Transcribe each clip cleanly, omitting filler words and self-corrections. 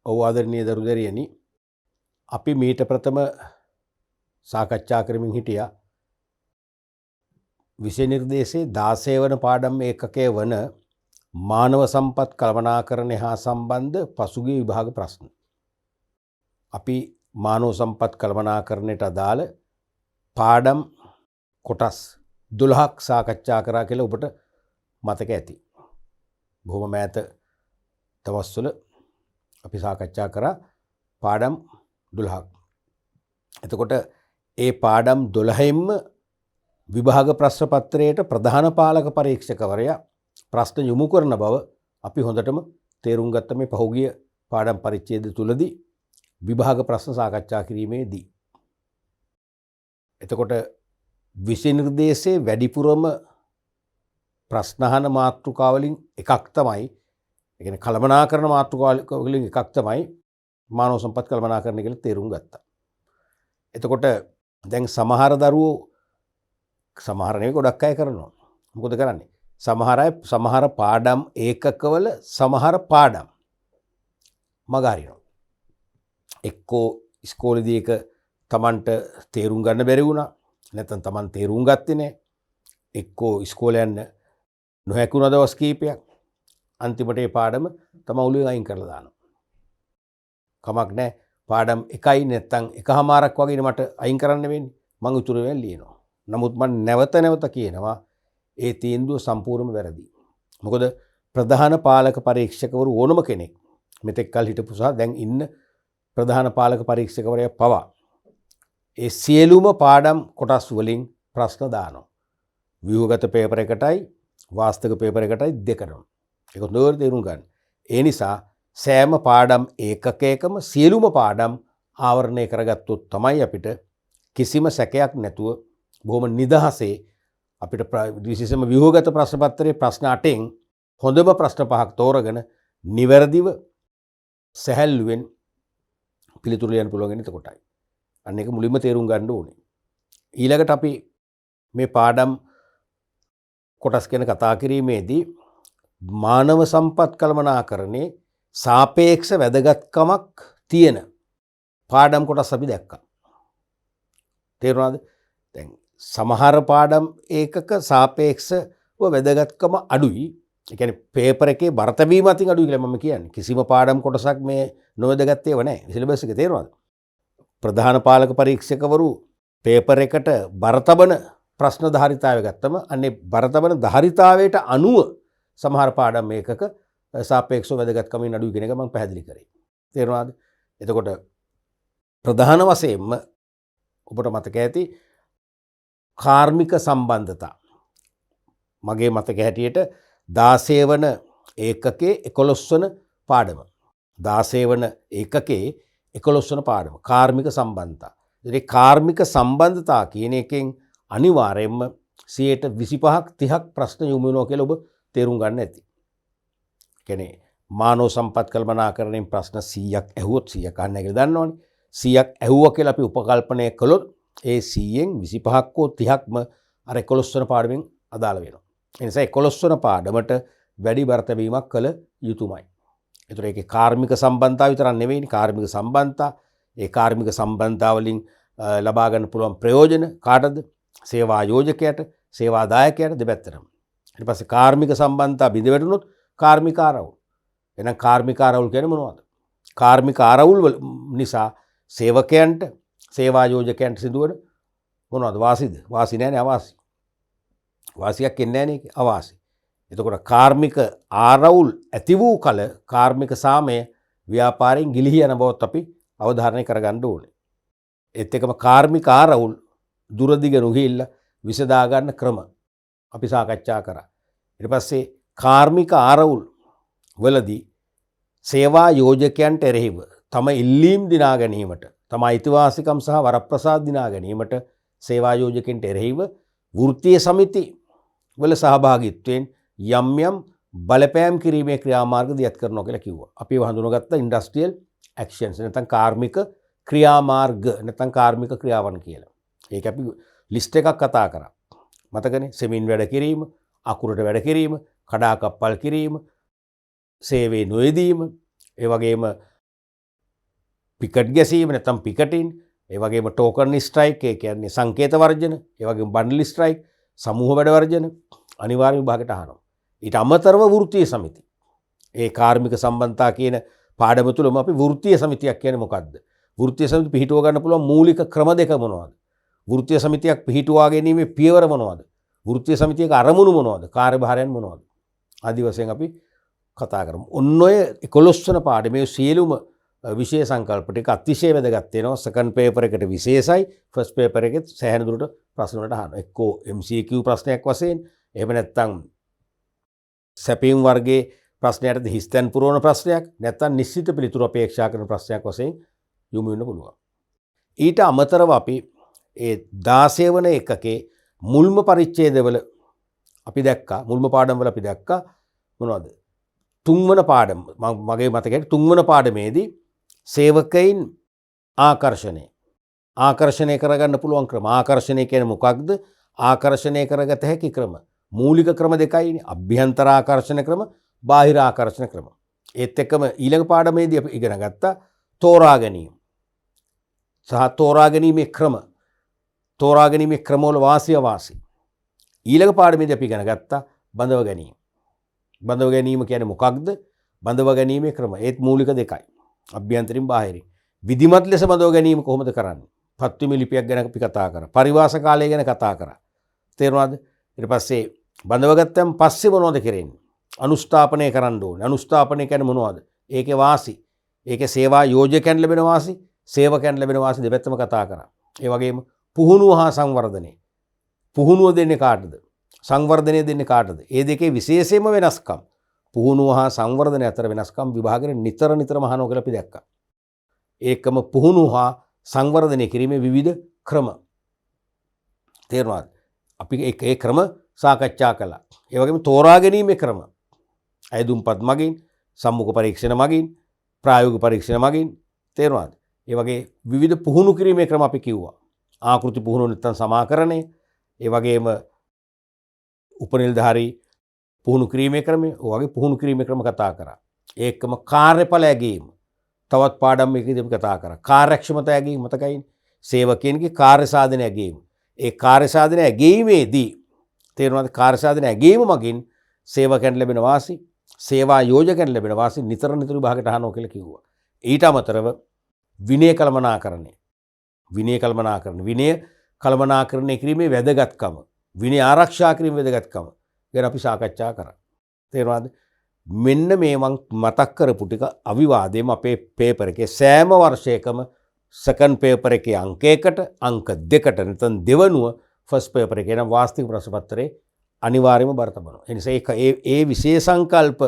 ඔව් ආදරණීය දරුදරියනි, අපි මීට ප්‍රථම සාකච්ඡා කරමින් හිටියා විෂය නිර්දේශයේ 16 වන පාඩම් ඒකකය වන මානව සම්පත් කළමනාකරණය හා සම්බන්ධ පසුගිය විභාග ප්‍රශ්න. අපි මානව සම්පත් කළමනාකරණයට අදාළ පාඩම් කොටස් 12ක් සාකච්ඡා කරා කියලා ඔබට මතක ඇති. බොහොම මෑත දවස්වල අපි සාකච්ඡා කරා පාඩම් 12ක්. එතකොට ඒ පාඩම් 12න්ම විභාග ප්‍රශ්න පත්‍රයට ප්‍රධාන පාලක පරීක්ෂකවරයා ප්‍රශ්න යොමු කරන බව අපි හොඳටම තේරුම් ගත්ත මේ පහුගිය පාඩම් පරිච්ඡේද තුලදී විභාග ප්‍රශ්න සාකච්ඡා කිරීමේදී. එතකොට විෂය නිර්දේශයේ වැඩිපුරම ප්‍රශ්න අහන මාතෘකාවලින් එකක් තමයි, ඒ කියන්නේ කළමනාකරන මාතෘකාවලින් එකක් තමයි මානව සම්පත් කළමනාකරණය කියලා තේරුම් ගත්තා. එතකොට දැන් සමහර දරුවෝ සමහර නෙවෙයි ගොඩක් අය කරනවා. මොකද කරන්නේ? සමහර අය සමහර පාඩම් ඒකකවල සමහර පාඩම් මගහරිනවා. එක්කෝ ඉස්කෝලේදී එක Tamanට තේරුම් ගන්න බැරි වුණා. නැත්නම් Taman තේරුම් ගත්තේ නැහැ. එක්කෝ ඉස්කෝලේ යන්න නොහැකුණ දවස් කීපයක්. අන්තිමට ඒ පාඩම තමයි ඔළුවෙන් අයින් කරලා දානවා. කමක් නැහැ. පාඩම් එකයි නැත්නම් එකමාරක් වගේ මට අයින් කරන්න වෙන්නේ. මං උතුරු වෙන් ලියනවා. නමුත් මම නැවත කියනවා ඒ තීන්දුව සම්පූර්ණයෙන්ම වැරදි. මොකද ප්‍රධාන පාලක පරීක්ෂකවරු ඕනම කෙනෙක් මෙතෙක් කල් හිටපු සහ දැන් ඉන්න ප්‍රධාන පාලක පරීක්ෂකවරයා පවා ඒ සියලුම පාඩම් කොටස් වලින් ප්‍රශ්න දානවා. ව්‍යුහගත පේපර් එකටයි වාස්තවික පේපර් එකටයි දෙකටම. ඒක හොඳට තේරුම් ගන්න. ඒ නිසා සෑම පාඩම් ඒකකයකම සියලුම පාඩම් ආවරණය කරගත්තොත් තමයි අපිට කිසිම සැකයක් නැතුව බොහොම නිදහසේ අපිට විශේෂයෙන්ම ව්‍යුහගත ප්‍රශ්න පත්‍රයේ ප්‍රශ්න 8න් හොඳම ප්‍රශ්න 5ක් තෝරගෙන නිවැරදිව සැහැල්ලුවෙන් පිළිතුරු ලියන්න පුළුවන් වෙන එතකොටයි. අන්න ඒක මුලින්ම තේරුම් ගන්න ඕනේ. ඊළඟට අපි මේ පාඩම් කොටස් ගැන කතා කිරීමේදී මානව සම්පත් කළමනාකරණේ සාපේක්ෂ වැදගත්කමක් තියෙන පාඩම් කොටස් අපි දැක්කා. තේරුණාද? දැන් සමහර පාඩම් ඒකක සාපේක්ෂව වැදගත්කම අඩුයි. ඒ කියන්නේ පේපර් එකේ බරතැවීම අතින් අඩුයි කියලා මම කියන්නේ. කිසිම පාඩම් කොටසක් මේ නොවැදගත් ඒවා නැහැ. සිලබස් එකේ තේරුණාද? ප්‍රධාන පාලක පරීක්ෂකවරු පේපර් එකට බරතබන ප්‍රශ්න ධාරිතාවය ගත්තම අන්නේ බරතබන ධාරිතාවයට අනුව සමහර පාඩම් ඒකක සාපේක්ෂව වැදගත්කමින් අඩුයි කියන එක මම පැහැදිලි කරේ. තේරුණාද? එතකොට ප්‍රධාන වශයෙන්ම ඔබට මතක ඇති කාර්මික සම්බන්ධතා. මගේ මතක හැටියට 16 වන ඒකකයේ 11 වන පාඩම. 16 වන ඒකකයේ 11 වන පාඩම කාර්මික සම්බන්ධතා. ඒ කාර්මික සම්බන්ධතා කියන එකෙන් අනිවාර්යයෙන්ම 25ක් 30ක් ප්‍රශ්න යොමු වෙනවා කියලා ඔබ තේරුම් ගන්න ඇති. කියන්නේ මානව සම්පත් කළමනාකරණයෙන් ප්‍රශ්න 100ක් ඇහුවොත් 100ක් අහන්නේ කියලා දන්නවනේ. 100ක් ඇහුවා කියලා අපි උපකල්පනය කළොත් ඒ 100න් 25ක් හෝ 30ක්ම අර 11 වන පාඩමෙන් අදාළ වෙනවා. ඒ නිසා 11 වන පාඩමට වැඩි බරතැබීමක් කළ යුතුමයි. ඒතර ඒකේ කාර්මික සම්බන්ධතාව විතරක් නෙවෙයි කාර්මික සම්බන්ධතා. ඒ කාර්මික සම්බන්ධතාව වලින් ලබා ගන්න පුළුවන් ප්‍රයෝජන කාටද? සේවා ආයෝජකයට, සේවා දායකයට දෙපැත්තටම. ඊට පස්සේ කාර්මික සම්බන්ධතා බිඳ වැටුනොත් කාර්මික ආරවුල්. එහෙනම් කාර්මික ආරවුල් කියන්නේ මොනවද? කාර්මික ආරවුල් නිසා සේවකයන්ට, සේවා ආයෝජකයන්ට සිදුවන මොනවද? වාසිද? වාසි නැහැනේ, අවාසි. වාසියක් එන්නේ නැහැනේ, අවාසි. එතකොට කාර්මික ආරවුල් ඇති වූ කල කාර්මික සාමය ව්‍යාපාරයෙන් ගිලිහි යන බවත් අපි අවධාරණය කරගන්න ඕනේ. ඒත් එකම කාර්මික ආරවුල් දුරදිග නොගිහිල්ලා විසඳා ගන්න ක්‍රම අපි සාකච්ඡා කරා. ඊට පස්සේ කාර්මික ආරවුල් වලදී සේවා යෝජකයන්ට එරෙහිව තම ඉල්ලීම් දිනා ගැනීමට, තම අයිතිවාසිකම් සහ වරප්‍රසාද දිනා ගැනීමට සේවා යෝජකයන්ට එරෙහිව වෘත්තීය සමිති වල සහභාගීත්වයෙන් යම් බලපෑම් කිරීමේ ක්‍රියාමාර්ග දියත් කරනවා කියලා කිව්වා. අපි ඒව හඳුනගත්ත ඉන්ඩස්ට්‍රියල් ඇක්ෂන්ස් නැත්නම් කාර්මික ක්‍රියාමාර්ග නැත්නම් කාර්මික ක්‍රියාවන් කියලා. ඒක අපි ලිස්ට් එකක් කතා කරා. මතකනේ? සෙමින් වැඩ කිරීම, අකුරට වැඩ කිරීම, කඩාකප්පල් කිරීම, සේවයේ නොයෙදීම, ඒ වගේම පිකට් ගැසීම නැත්නම් පිකටින්, ඒ වගේම ටෝකන් ස්ට්‍රයික්, ඒ කියන්නේ සංකේත වර්ජන, ඒ වගේම බන්ඩල් ස්ට්‍රයික්, සමූහ වැඩ වර්ජන අනිවාර්ය විභාගයට අහනවා. ඊට අමතරව වෘත්තීය සමිති. ඒ කාර්මික සම්බන්ධතා කියන පාඩම තුලම අපි වෘත්තීය සමිතියක් කියන්නේ මොකක්ද? වෘත්තීය සමිති පිහිටුව ගන්න පුළුවන් මූලික ක්‍රම දෙක මොනවද? වෘත්තීය සමිතියක් පිහිටුවා ගැනීමේ පියවර මොනවද? වෘත්තීය සමිතියක අරමුණු මොනවද? කාර්යභාරයන් මොනවද? ආදි වශයෙන් අපි කතා කරමු. ඔන්න ඔය 11 වන පාඩමේ සියලුම විෂය සංකල්ප ටික අතිශය වැදගත් වෙනවා. සෙකන්ඩ් පේපර් එකට විශේෂයි. ෆස්ට් පේපර් එකෙත් සෑහෙන දුරට ප්‍රශ්න වලට අහනවා. එක්කෝ MCQ ප්‍රශ්නයක් වශයෙන්, එහෙම නැත්නම් සැපීම් වර්ගයේ ප්‍රශ්නයටද හිස්තැන් පුරවන ප්‍රශ්නයක්, නැත්නම් නිශ්චිත පිළිතුරු අපේක්ෂා කරන ප්‍රශ්නයක් වශයෙන් යොමු වෙන්න පුළුවන්. ඊට අමතරව අපි ඒ 16 වන එකකේ මුල්ම පරිච්ඡේදවල අපි දැක්කා, මුල්ම පාඩම්වල අපි දැක්කා මොනවද? තුන්වන පාඩම මගේ මතකයට තුන්වන පාඩමේදී සේවකයින් ආකර්ෂණය කරගන්න පුළුවන් ක්‍රම. ආකර්ෂණය කියන්නේ මොකක්ද? ආකර්ෂණය කරගත හැකි ක්‍රම. මූලික ක්‍රම දෙකයිනේ. අභ්‍යන්තර ආකර්ෂණ ක්‍රම, බාහිර ආකර්ෂණ ක්‍රම. ඒත් එක්කම ඊළඟ පාඩමේදී අපි ඉගෙන ගත්තා තෝරා ගැනීම. සහ තෝරා ගැනීමේ ක්‍රම. තෝරා ගැනීමේ ක්‍රමවල වාසිය වාසි. ඊළඟ පාඩමේදී අපි ඉගෙන ගත්තා බඳව ගැනීම. බඳව ගැනීම කියන්නේ මොකක්ද? බඳව ගැනීමේ ක්‍රම. ඒත් මූලික දෙකයි. අභ්‍යන්තරින් බාහිරින්. විධිමත් ලෙස බඳව ගැනීම කොහොමද කරන්නේ? පත්විම ලිපියක් ගැන අපි කතා කරා. පරිවාස කාලය ගැන කතා කරා. තේරුණාද? ඊට පස්සේ බඳව ගත්තම පස්සේ මොනවද කරන්නේ? අනුස්ථාපනය කරන්න ඕනේ. අනුස්ථාපනය කියන්නේ මොනවද? ඒකේ වාසි. ඒකේ සේවා යෝජකයන් ලැබෙන වාසි, සේවකයන් ලැබෙන වාසි දෙපැත්තම කතා කරා. ඒ වගේම පුහුණුව හා සංවර්ධනය. පුහුණුව දෙන්නේ කාටද? සංවර්ධනය දෙන්නේ කාටද? ඒ දෙකේ විශේෂයෙන්ම වෙනස්කම්. පුහුණුව හා සංවර්ධනය අතර වෙනස්කම් විභාගෙට නිතරම අහනවා කියලා අපි දැක්කා. ඒකම පුහුණුව හා සංවර්ධනය කිරීමේ විවිධ ක්‍රම. තේරුණාද? අපි ඒ ක්‍රම සාකච්ඡා කළා. ඒ වගේම තෝරා ගැනීමේ ක්‍රම. අයදුම්පත් මගින්, සම්මුඛ පරීක්ෂණ මගින්, ප්‍රායෝගික පරීක්ෂණ මගින්. තේරුණාද? ඒ වගේ විවිධ පුහුණු කිරීමේ ක්‍රම අපි කිව්වා. ආකෘති පුහුණුව නැත්නම් සමාකරණය. ඒ වගේම උපනිල්ධාරී පුහුණු කිරීමේ ක්‍රමය, ඔය වගේ පුහුණු කිරීමේ ක්‍රම කතා කරා. ඒකම කාර්යඵල ඇගීම. තවත් පාඩම් එකකදී අපි කතා කරා. කාර්යක්ෂමතා ඇගීම මතකයිනේ. සේවකයන්ගේ කාර්ය සාධන ඇගීම. ඒ කාර්ය සාධන ඇගීමේදී තේරුණාද? කාර්ය සාධන ඇගීම මගින් සේවකයන්ට ලැබෙන වාසි, සේවා යෝජකයන්ට ලැබෙන වාසි නිතර විභාගයට අහනවා කියලා කිව්වා. ඊට අමතරව විනය කළමනාකරණය. විනය කළමනාකරණය කිරීමේ වැදගත්කම, විනය ආරක්ෂා කිරීමේ වැදගත්කම ගැන අපි සාකච්ඡා කරා. තේරුණාද? මෙන්න මේ මම මතක් කරපු ටික අවිවාදයෙන්ම අපේ පේපර් එකේ සෑම වර්ෂයකම සෙකන්ඩ් පේපර් එකේ අංක 1ට අංක 2ට නැත්නම් දෙවනුව ෆස්ට් පේපර් එකේ නම් වාස්තවික ප්‍රශ්න පත්‍රයේ අනිවාර්යයෙන්ම බර තබනවා. ඒ නිසා ඒ විශේෂ සංකල්ප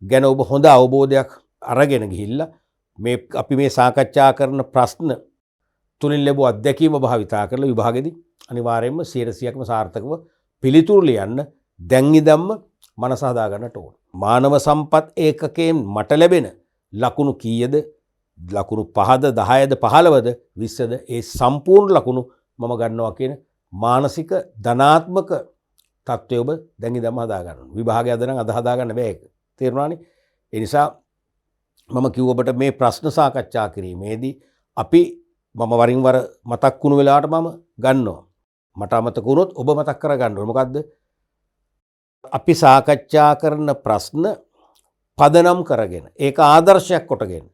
ගැන ඔබ හොඳ අවබෝධයක් අරගෙන ගිහිල්ලා අපි මේ සාකච්ඡා කරන ප්‍රශ්න තුලින් ලැබුව අත්දැකීම භාවිතා කරලා විභාගෙදී අනිවාර්යයෙන්ම 100%ක්ම සාර්ථකව පිළිතුරු ලියන්න දැන් ඉඳන්ම මනස හදා ගන්නට ඕන. මානව සම්පත් ඒකකයෙන් මට ලැබෙන ලකුණු කීයද? ලකුණු 5ද 10ද 15ද 20ද? ඒ සම්පූර්ණ ලකුණු මම ගන්නවා කියන මානසික ධනාත්මක තත්ත්වය ඔබ දැන් ඉඳන්ම හදා ගන්න ඕන. විභාගය අද නම් අද හදා ගන්න බෑ ඒක. තේරුණානේ? ඒ නිසා මම කිව්ව ඔබට මේ ප්‍රශ්න සාකච්ඡා කිරීමේදී මම වරින් වර මතක් වුණු වෙලාවට මම ගන්නවා. මට අමතක වුණොත් ඔබ මතක් කරගන්න ඕනේ. මොකද්ද? අපි සාකච්ඡා කරන ප්‍රශ්න පදනම් කරගෙන ඒක ආදර්ශයක් කොටගෙන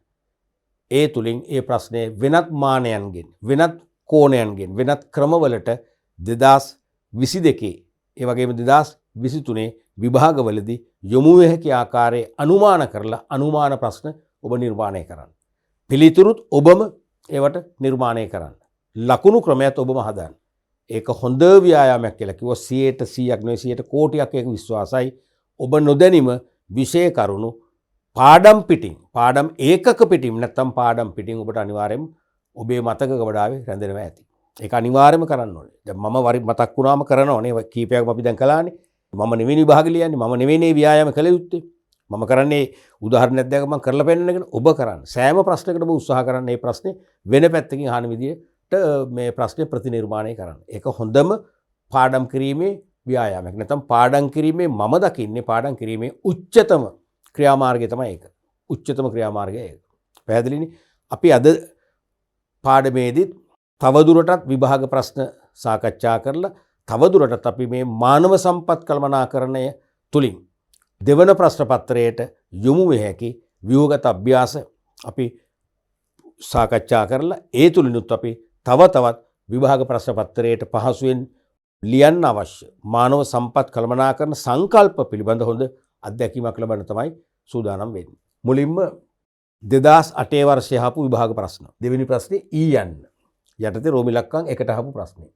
ඒ තුලින් ඒ ප්‍රශ්නේ වෙනත් මානයන්ගෙන්, වෙනත් කෝණයන්ගෙන්, වෙනත් ක්‍රමවලට 2022 ඒ වගේම 2023 විභාගවලදී යොමු වෙ හැකි ආකාරයේ අනුමාන කරලා අනුමාන ප්‍රශ්න ඔබ නිර්මාණය කරන්න. පිළිතුරුත් ඔබම ඒවට නිර්මාණය කරන්න. ලකුණු ක්‍රමයක් ඔබම හදන්න. ඒක හොඳ ව්‍යායාමයක් කියලා කිව්වා. 100%ක් නෙවෙයි 100 කෝටියක් ඒක විශ්වාසයි. ඔබ නොදැනීම විෂය කරුණු පාඩම් පිටින්, පාඩම් ඒකක පිටින් නැත්නම් පාඩම් පිටින් ඔබට අනිවාර්යයෙන්ම ඔබේ මතක ගබඩාවේ රැඳෙනවා ඇති. ඒක අනිවාර්යයෙන්ම කරන්න ඕනේ. දැන් මම වරි මතක් වුණාම කරනවනේ. කීපයක්ම අපි දැන් කළානේ. මම නෙවෙයි විභාග ලියන්නේ. මම නෙවෙයි ව්‍යායාම කළ යුත්තේ. මම කරන්නේ උදාහරණයක් දැක මම කරලා පෙන්නනගෙන ඔබ කරන්න. සෑම ප්‍රශ්නයකටම ඔබ උත්සාහ කරන්න මේ ප්‍රශ්නේ වෙන පැත්තකින් අහන විදියට මේ ප්‍රශ්නේ ප්‍රතිනිර්මාණය කරන්න. ඒක හොඳම පාඩම් කිරීමේ ව්‍යායාමයක්. නැත්නම් පාඩම් කිරීමේ මම දකින්නේ පාඩම් කිරීමේ උච්චතම ක්‍රියාමාර්ගය තමයි ඒක. උච්චතම ක්‍රියාමාර්ගය ඒක. පැහැදිලිනේ? අපි අද පාඩමේදීත් තවදුරටත් විභාග ප්‍රශ්න සාකච්ඡා කරලා තවදුරටත් අපි මේ මානව සම්පත් කළමනාකරණය තුලින් දෙවන ප්‍රශ්න පත්‍රයට යොමු විය හැකි ව්‍යුහගත අභ්‍යාස අපි සාකච්ඡා කරලා ඒ තුලිනුත් අපි තව තවත් විභාග ප්‍රශ්න පත්‍රයට පහසුවෙන් ලියන්න අවශ්‍ය මානව සම්පත් කළමනාකරණ සංකල්ප පිළිබඳ හොඳ අත්දැකීමක් ලබන්න තමයි සූදානම් වෙන්නේ. මුලින්ම 2008 වර්ෂයේ ආපු විභාග ප්‍රශ්න. දෙවෙනි ප්‍රශ්නේ ඊයන් යටතේ රෝම ඉලක්කම් 1ට ආපු ප්‍රශ්නේ.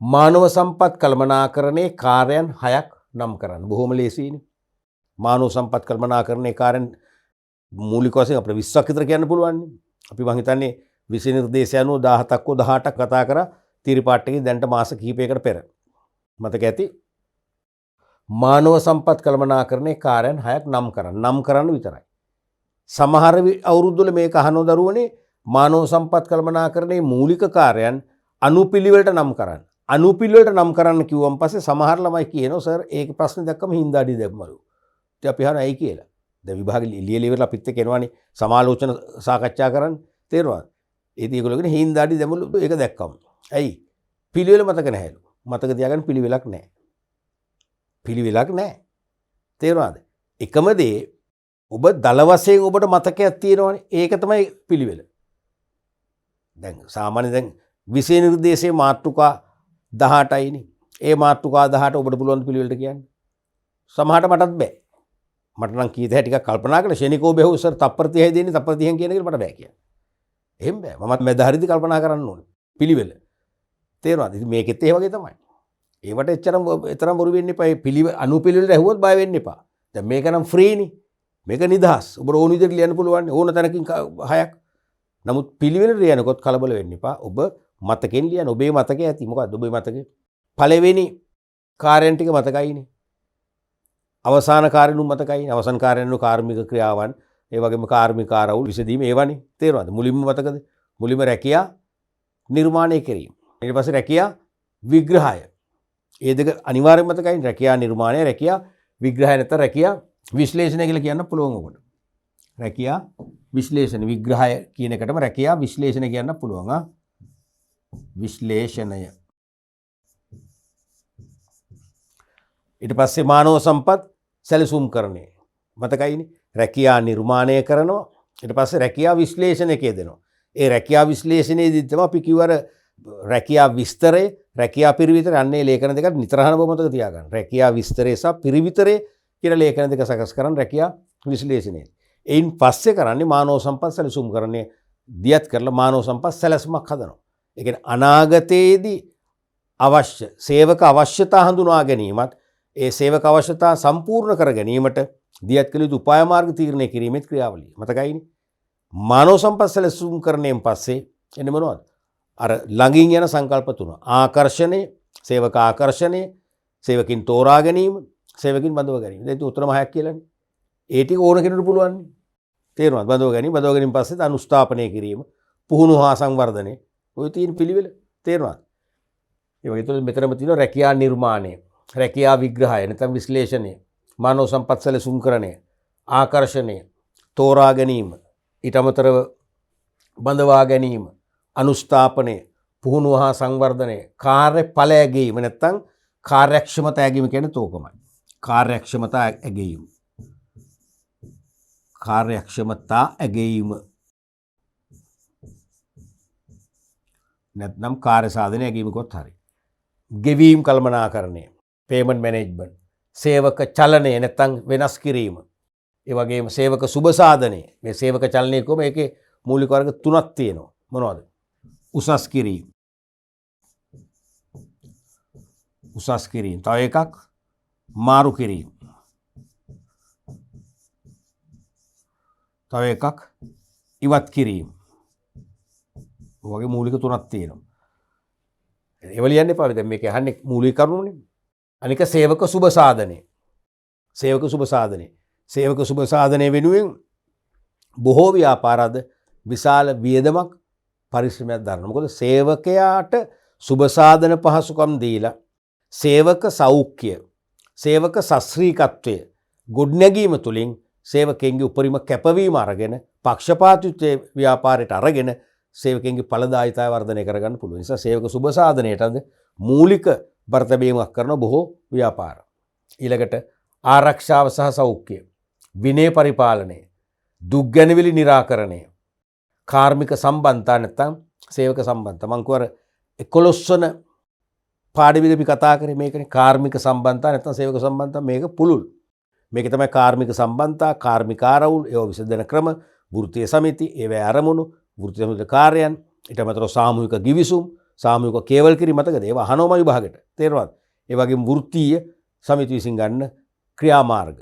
මානව සම්පත් කළමනාකරණයේ කාර්යයන් 6ක් නම් කරන්න. බොහොම ලේසියිනේ. මානව සම්පත් කළමනාකරණයේ කාර්යයන් මූලික වශයෙන් අපිට 20ක් විතර කියන්න පුළුවන්. අපි මං හිතන්නේ විෂය නිර්දේශය අනුව 17ක් හෝ 18ක් කතා කරා තීරපාට එකේ දැන්ට මාස කිහිපයකට පෙර. මතක ඇති. මානව සම්පත් කළමනාකරණයේ කාර්යයන් 6ක් නම් කරන්න. නම් කරන්න විතරයි. සමහර අවුරුද්දවල මේක අහන දරුවනේ මානව සම්පත් කළමනාකරණයේ මූලික කාර්යයන් අනුපිළිවෙලට නම් කරන්න. අනුපිළිවෙලට නම් කරන්න කිව්වන් පස්සේ සමහර ළමයි කියනවා සර් ඒක ප්‍රශ්නේ දැක්කම හින්දාඩි දැම්මලු. ඉතින් අපි අහනවා ඇයි කියලා. දැන් විභාගෙ ලියලා ඉවරලා අපිත් එක්ක එනවනේ සමාලෝචන සාකච්ඡා කරන්න. තේරුණාද? ඉතින් ඒගොල්ලෝ කියන හින්දාඩි දැම්මලු ඒක දැක්කම. ඇයි? පිළිවෙල මතක නැහැලු. මතක තියාගන්න පිළිවෙලක් නැහැ. පිළිවෙලක් නැහැ. තේරුණාද? එකම දේ ඔබ දල වශයෙන් ඔබට මතකයක් තියෙනවනේ. ඒක තමයි පිළිවෙල. දැන් සාමාන්‍ය දැන් විෂය නිර්දේශයේ මාතෘකා 18යිනේ. ඒ මාතෘකා 18 ඔබට පුළුවන් පිළිවෙලට කියන්න. සමහරට මටත් බෑ. මට නම් කීයද ටිකක් කල්පනා කරලා ශෙනිකෝ බෙහුව සර් තප්පර 30යි දෙන්නේ තප්පර 30න් කියන එක මට බෑ කියන්න. එහෙම බෑ. මමත් මැද හරියද කල්පනා කරන්න ඕනේ. පිළිවෙල. තේරුණාද? ඉතින් මේකෙත් ඒ වගේ තමයි. ඒවට එතරම් බොරු වෙන්න එපා. ඒ පිළිවෙල අනුපිළිවෙලට ඇහුවොත් බය වෙන්න එපා. දැන් මේක නම් ෆ්‍රීනේ. මේක නිදහස්. ඔබට ඕන විදිහට ලියන්න පුළුවන්. ඕන තැනකින් 6ක්. නමුත් පිළිවෙලට ලියනකොට කලබල වෙන්න එපා. ඔබ මතකෙන් ලියන්න. ඔබේ මතකය ඇති. මොකද්ද ඔබේ මතකය? පළවෙනි කාර්යයන් ටික මතකයිනේ. අවසාන කාර්යනුත් මතකයිනේ. අවසාන කාර්යනුත් කාර්මික ක්‍රියාවන්, ඒ වගේම කාර්මික ආරවුල් විසදීම ඒවනේ. තේරුණාද? මුලින්ම මතකද? මුලින්ම රැකියා නිර්මාණය කිරීම. ඊට පස්සේ රැකියා විග්‍රහය. ඒ දෙක අනිවාර්යයෙන්ම මතකයිනේ. රැකියා නිර්මාණය, රැකියා විග්‍රහය නැත්නම් රැකියා විශ්ලේෂණය කියලා කියන්න පුළුවන් ඔකට. රැකියා විශ්ලේෂණ විග්‍රහය කියන එකටම රැකියා විශ්ලේෂණ කියන්න පුළුවන්. විශ්ලේෂණය. ඊට පස්සේ මානව සම්පත් සැලසුම් කරණය. මතකයිනේ. රැකියා නිර්මාණය කරනවා. ඊට පස්සේ රැකියා විශ්ලේෂණය කියදෙනවා. ඒ රැකියා විශ්ලේෂණයේදී තමයි අපි කිව්වර රැකියා විස්තරය, රැකියා පිරිවිතරය අන්නේ ලේඛන දෙකට නිතර අහන බව මතක තියාගන්න. රැකියා විස්තරය සහ පිරිවිතරය කියන ලේඛන දෙක සකස් කරන් රැකියා විශ්ලේෂණය. එයින් පස්සේ කරන්නේ මානව සම්පත් සැලසුම් කරන්නේ දියත් කරලා මානව සම්පත් සැලසුමක් හදනවා. ඒ කියන්නේ අනාගතයේදී අවශ්‍ය සේවක අවශ්‍යතා හඳුනා ගැනීමත් ඒ සේවක අවශ්‍යතා සම්පූර්ණ කර ගැනීමට දියත් කළ යුතු උපාය මාර්ග තීරණය කිරීමේ ක්‍රියාවලිය. මතකයිනේ. මානව සම්පත් සැලසුම් කරණයෙන් පස්සේ එන්නේ මොනවද? අර ළඟින් යන සංකල්ප තුන. ආකර්ෂණය, සේවක ආකර්ෂණය, සේවකින් තෝරා ගැනීම, සේවකින් බඳව ගැනීම. දැන් උත්තරම 6ක් කියලානේ. ඒ ටික ඕන කෙනෙකුට පුළුවන්. තේරුණාද? බඳව ගැනීම පස්සේ අනුස්ථාපනය කිරීම, පුහුණු හා සංවර්ධනය. ඔය තියෙන පිළිවෙල. තේරුණාද? ඒ වගේ තුල මෙතනම තියෙනවා රැකියා නිර්මාණය, රැකියා විග්‍රහය නැත්නම් විශ්ලේෂණය, මානව සම්පත් සැලසුම්කරණය, ආකර්ෂණය, තෝරා ගැනීම, ඊට අමතරව බඳවා ගැනීම, අනුස්ථාපනය, පුහුණුව හා සංවර්ධනය, කාර්ය ඵල ඇගීම නැත්නම් කාර්යක්ෂමතා ඇගීම කියන්නේ තෝකමයි. කාර්යක්ෂමතා ඇගීම. කාර්යක්ෂමතා ඇගීම. නැත්නම් කාර්ය සාධනය ඇගීමකොත් හරි. ගෙවීම් කළමනාකරණය, පේමන්ට් මැනේජ්මන්ට්, සේවක චලනය නැත්නම් වෙනස් කිරීම. ඒ වගේම සේවක සුබ සාධනය. මේ සේවක චලනය කොහොම ඒකේ මූලික වර්ග තුනක් තියෙනවා. මොනවද? උසස් කිරීම. උසස් කිරීම. තව එකක් මාරු කිරීම. තව එකක් ඉවත් කිරීම. ඔයගේ මූලික තුනක් තියෙනවා. ඒව ලියන්න එපා. දැන් මේක අහන්නේ මූලික කරුණුනේ. අනික සේවක සුබ සාධනය. සේවක සුබ සාධනය. සේවක සුබ සාධනය වෙනුවෙන් බොහෝ ව්‍යාපාර අද විශාල වියදමක් පරිශ්‍රමයක් දරනවා. මොකද සේවකයාට සුබ සාධන පහසුකම් දීලා සේවක සෞඛ්‍ය, සේවක ශාස්ත්‍රීයත්වය ගොඩනැගීම තුළින් සේවකයන්ගේ උපරිම කැපවීම අරගෙන පක්ෂපාතීත්වයේ ව්‍යාපාරයට අරගෙන සේවකයන්ගේ ඵලදායීතාවය වර්ධනය කරගන්න පුළුවන්. නිසා සේවක සුබ සාධනයටද මූලික බර්තබීමක් කරන බොහෝ ව්‍යාපාර. ඊළඟට ආරක්ෂාව සහ සෞඛ්‍ය, විනය පරිපාලනය, දුක් ගැනවිලි නිරාකරණය, කාර්මික සම්බන්ධතා නැත්නම් සේවක සම්බන්ධතා. මං කියවර 11 වන පාඩවිද අපි කතා කරේ මේකනේ කාර්මික සම්බන්ධතා නැත්නම් සේවක සම්බන්ධතා. මේක පුළුල්. මේක තමයි කාර්මික සම්බන්ධතා, කාර්මික ආරවුල්, ඒව විසඳන ක්‍රම, වෘත්තීය සමිති, ඒවැ අරමුණු, වෘත්තීය සමිති කාර්යයන්, ඊට අමතරව සාමූහික ගිවිසුම්, සාමූහික කේවල් කිරීම මතකද? ඒව අහනෝම විභාගෙට. තේරුණාද? ඒ වගේම වෘත්තීය සමිති විසින් ගන්න ක්‍රියාමාර්ග,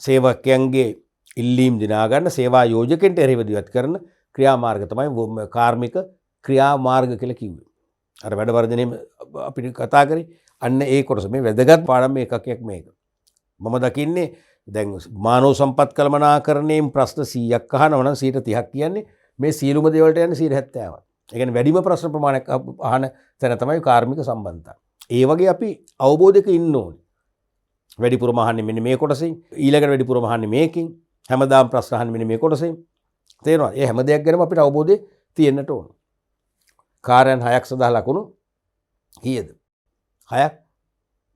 සේවකයන්ගේ ඉල්ලීම් දිනා ගන්න සේවා යෝජකයන්ට එරෙහිව ඉදිරිපත් කරන ක්‍රියාමාර්ග තමයි කාර්මික ක්‍රියාමාර්ග කියලා කිව්වේ. අර වැඩ වර්ධනයේ අපිට කතා කරේ අන්න ඒ කොටස. මේ වැදගත් පාඩම් එකක් මේක. මම දකින්නේ දැන් මානව සම්පත් කළමනාකරණයෙන් ප්‍රශ්න 100ක් අහනවා නම් 30ක් කියන්නේ මේ සියලුම දේවල්ට යන්නේ 70ක්. ඒ කියන්නේ වැඩිම ප්‍රශ්න ප්‍රමාණයක් අහන තැන තමයි කාර්මික සම්බන්ධතා. ඒ වගේ අපි අවබෝධයක ඉන්න ඕනේ. වැඩිපුරම අහන්නේ මෙන්න මේ කොටසෙන්, ඊළඟට වැඩිපුරම අහන්නේ මේකෙන්, හැමදාම ප්‍රශ්න අහන්නේ මෙන්න මේ කොටසෙන්. තේරෙනවද? ඒ හැම දෙයක් ගැනම අපිට අවබෝධය තියෙන්නට ඕන. කාර්යයන් 6ක් සඳහා ලකුණු කීයද? 6ක්.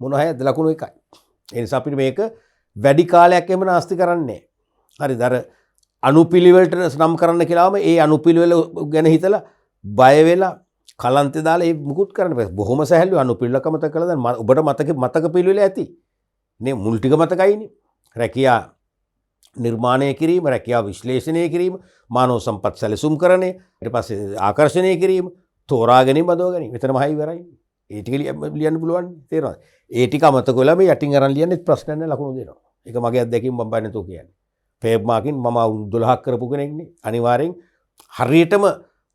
මොන 6ද? ලකුණු 1යි. ඒ නිසා අපිට මේක වැඩි කාලයක් එහෙම නාස්ති කරන්නේ නැහැ. හරිද? අර අනුපිළිවෙලට නම් කරන්න කියලාම ඒ අනුපිළිවෙල ගැන හිතලා බය වෙලා කලන්තේ දාලා ඒ මුකුත් කරන්න බෑ. බොහොම සැහැල්ලු අනුපිළිවෙලක මතක කළා දැන් ඔබට මතක පිළිවෙල ඇති. නේ මුල් ටික මතකයිනේ. රැකියා නිර්මාණය කිරීම, රැකියා විශ්ලේෂණය කිරීම, මානව සම්පත් සැලසුම් කරණය, ඊට පස්සේ ආකර්ෂණය කිරීම, තෝරා ගැනීම, බදව ගැනීම. එතනම හයි ඉවරයි. ඒ ටික ලියන්න පුළුවන්. තේරෙනවද? ඒ ටික අමතක වෙලා මේ යටින් අරන් ලියන්නේ ප්‍රශ්න නැහැ ලකුණු දෙනවා. ඒක මගේ අත්දැකීම මම බය නැතුව කියන්නේ. ෆේබ් මාකින් මම අවුරුදු 12ක් කරපු කෙනෙක් නේ. අනිවාර්යෙන් හරියටම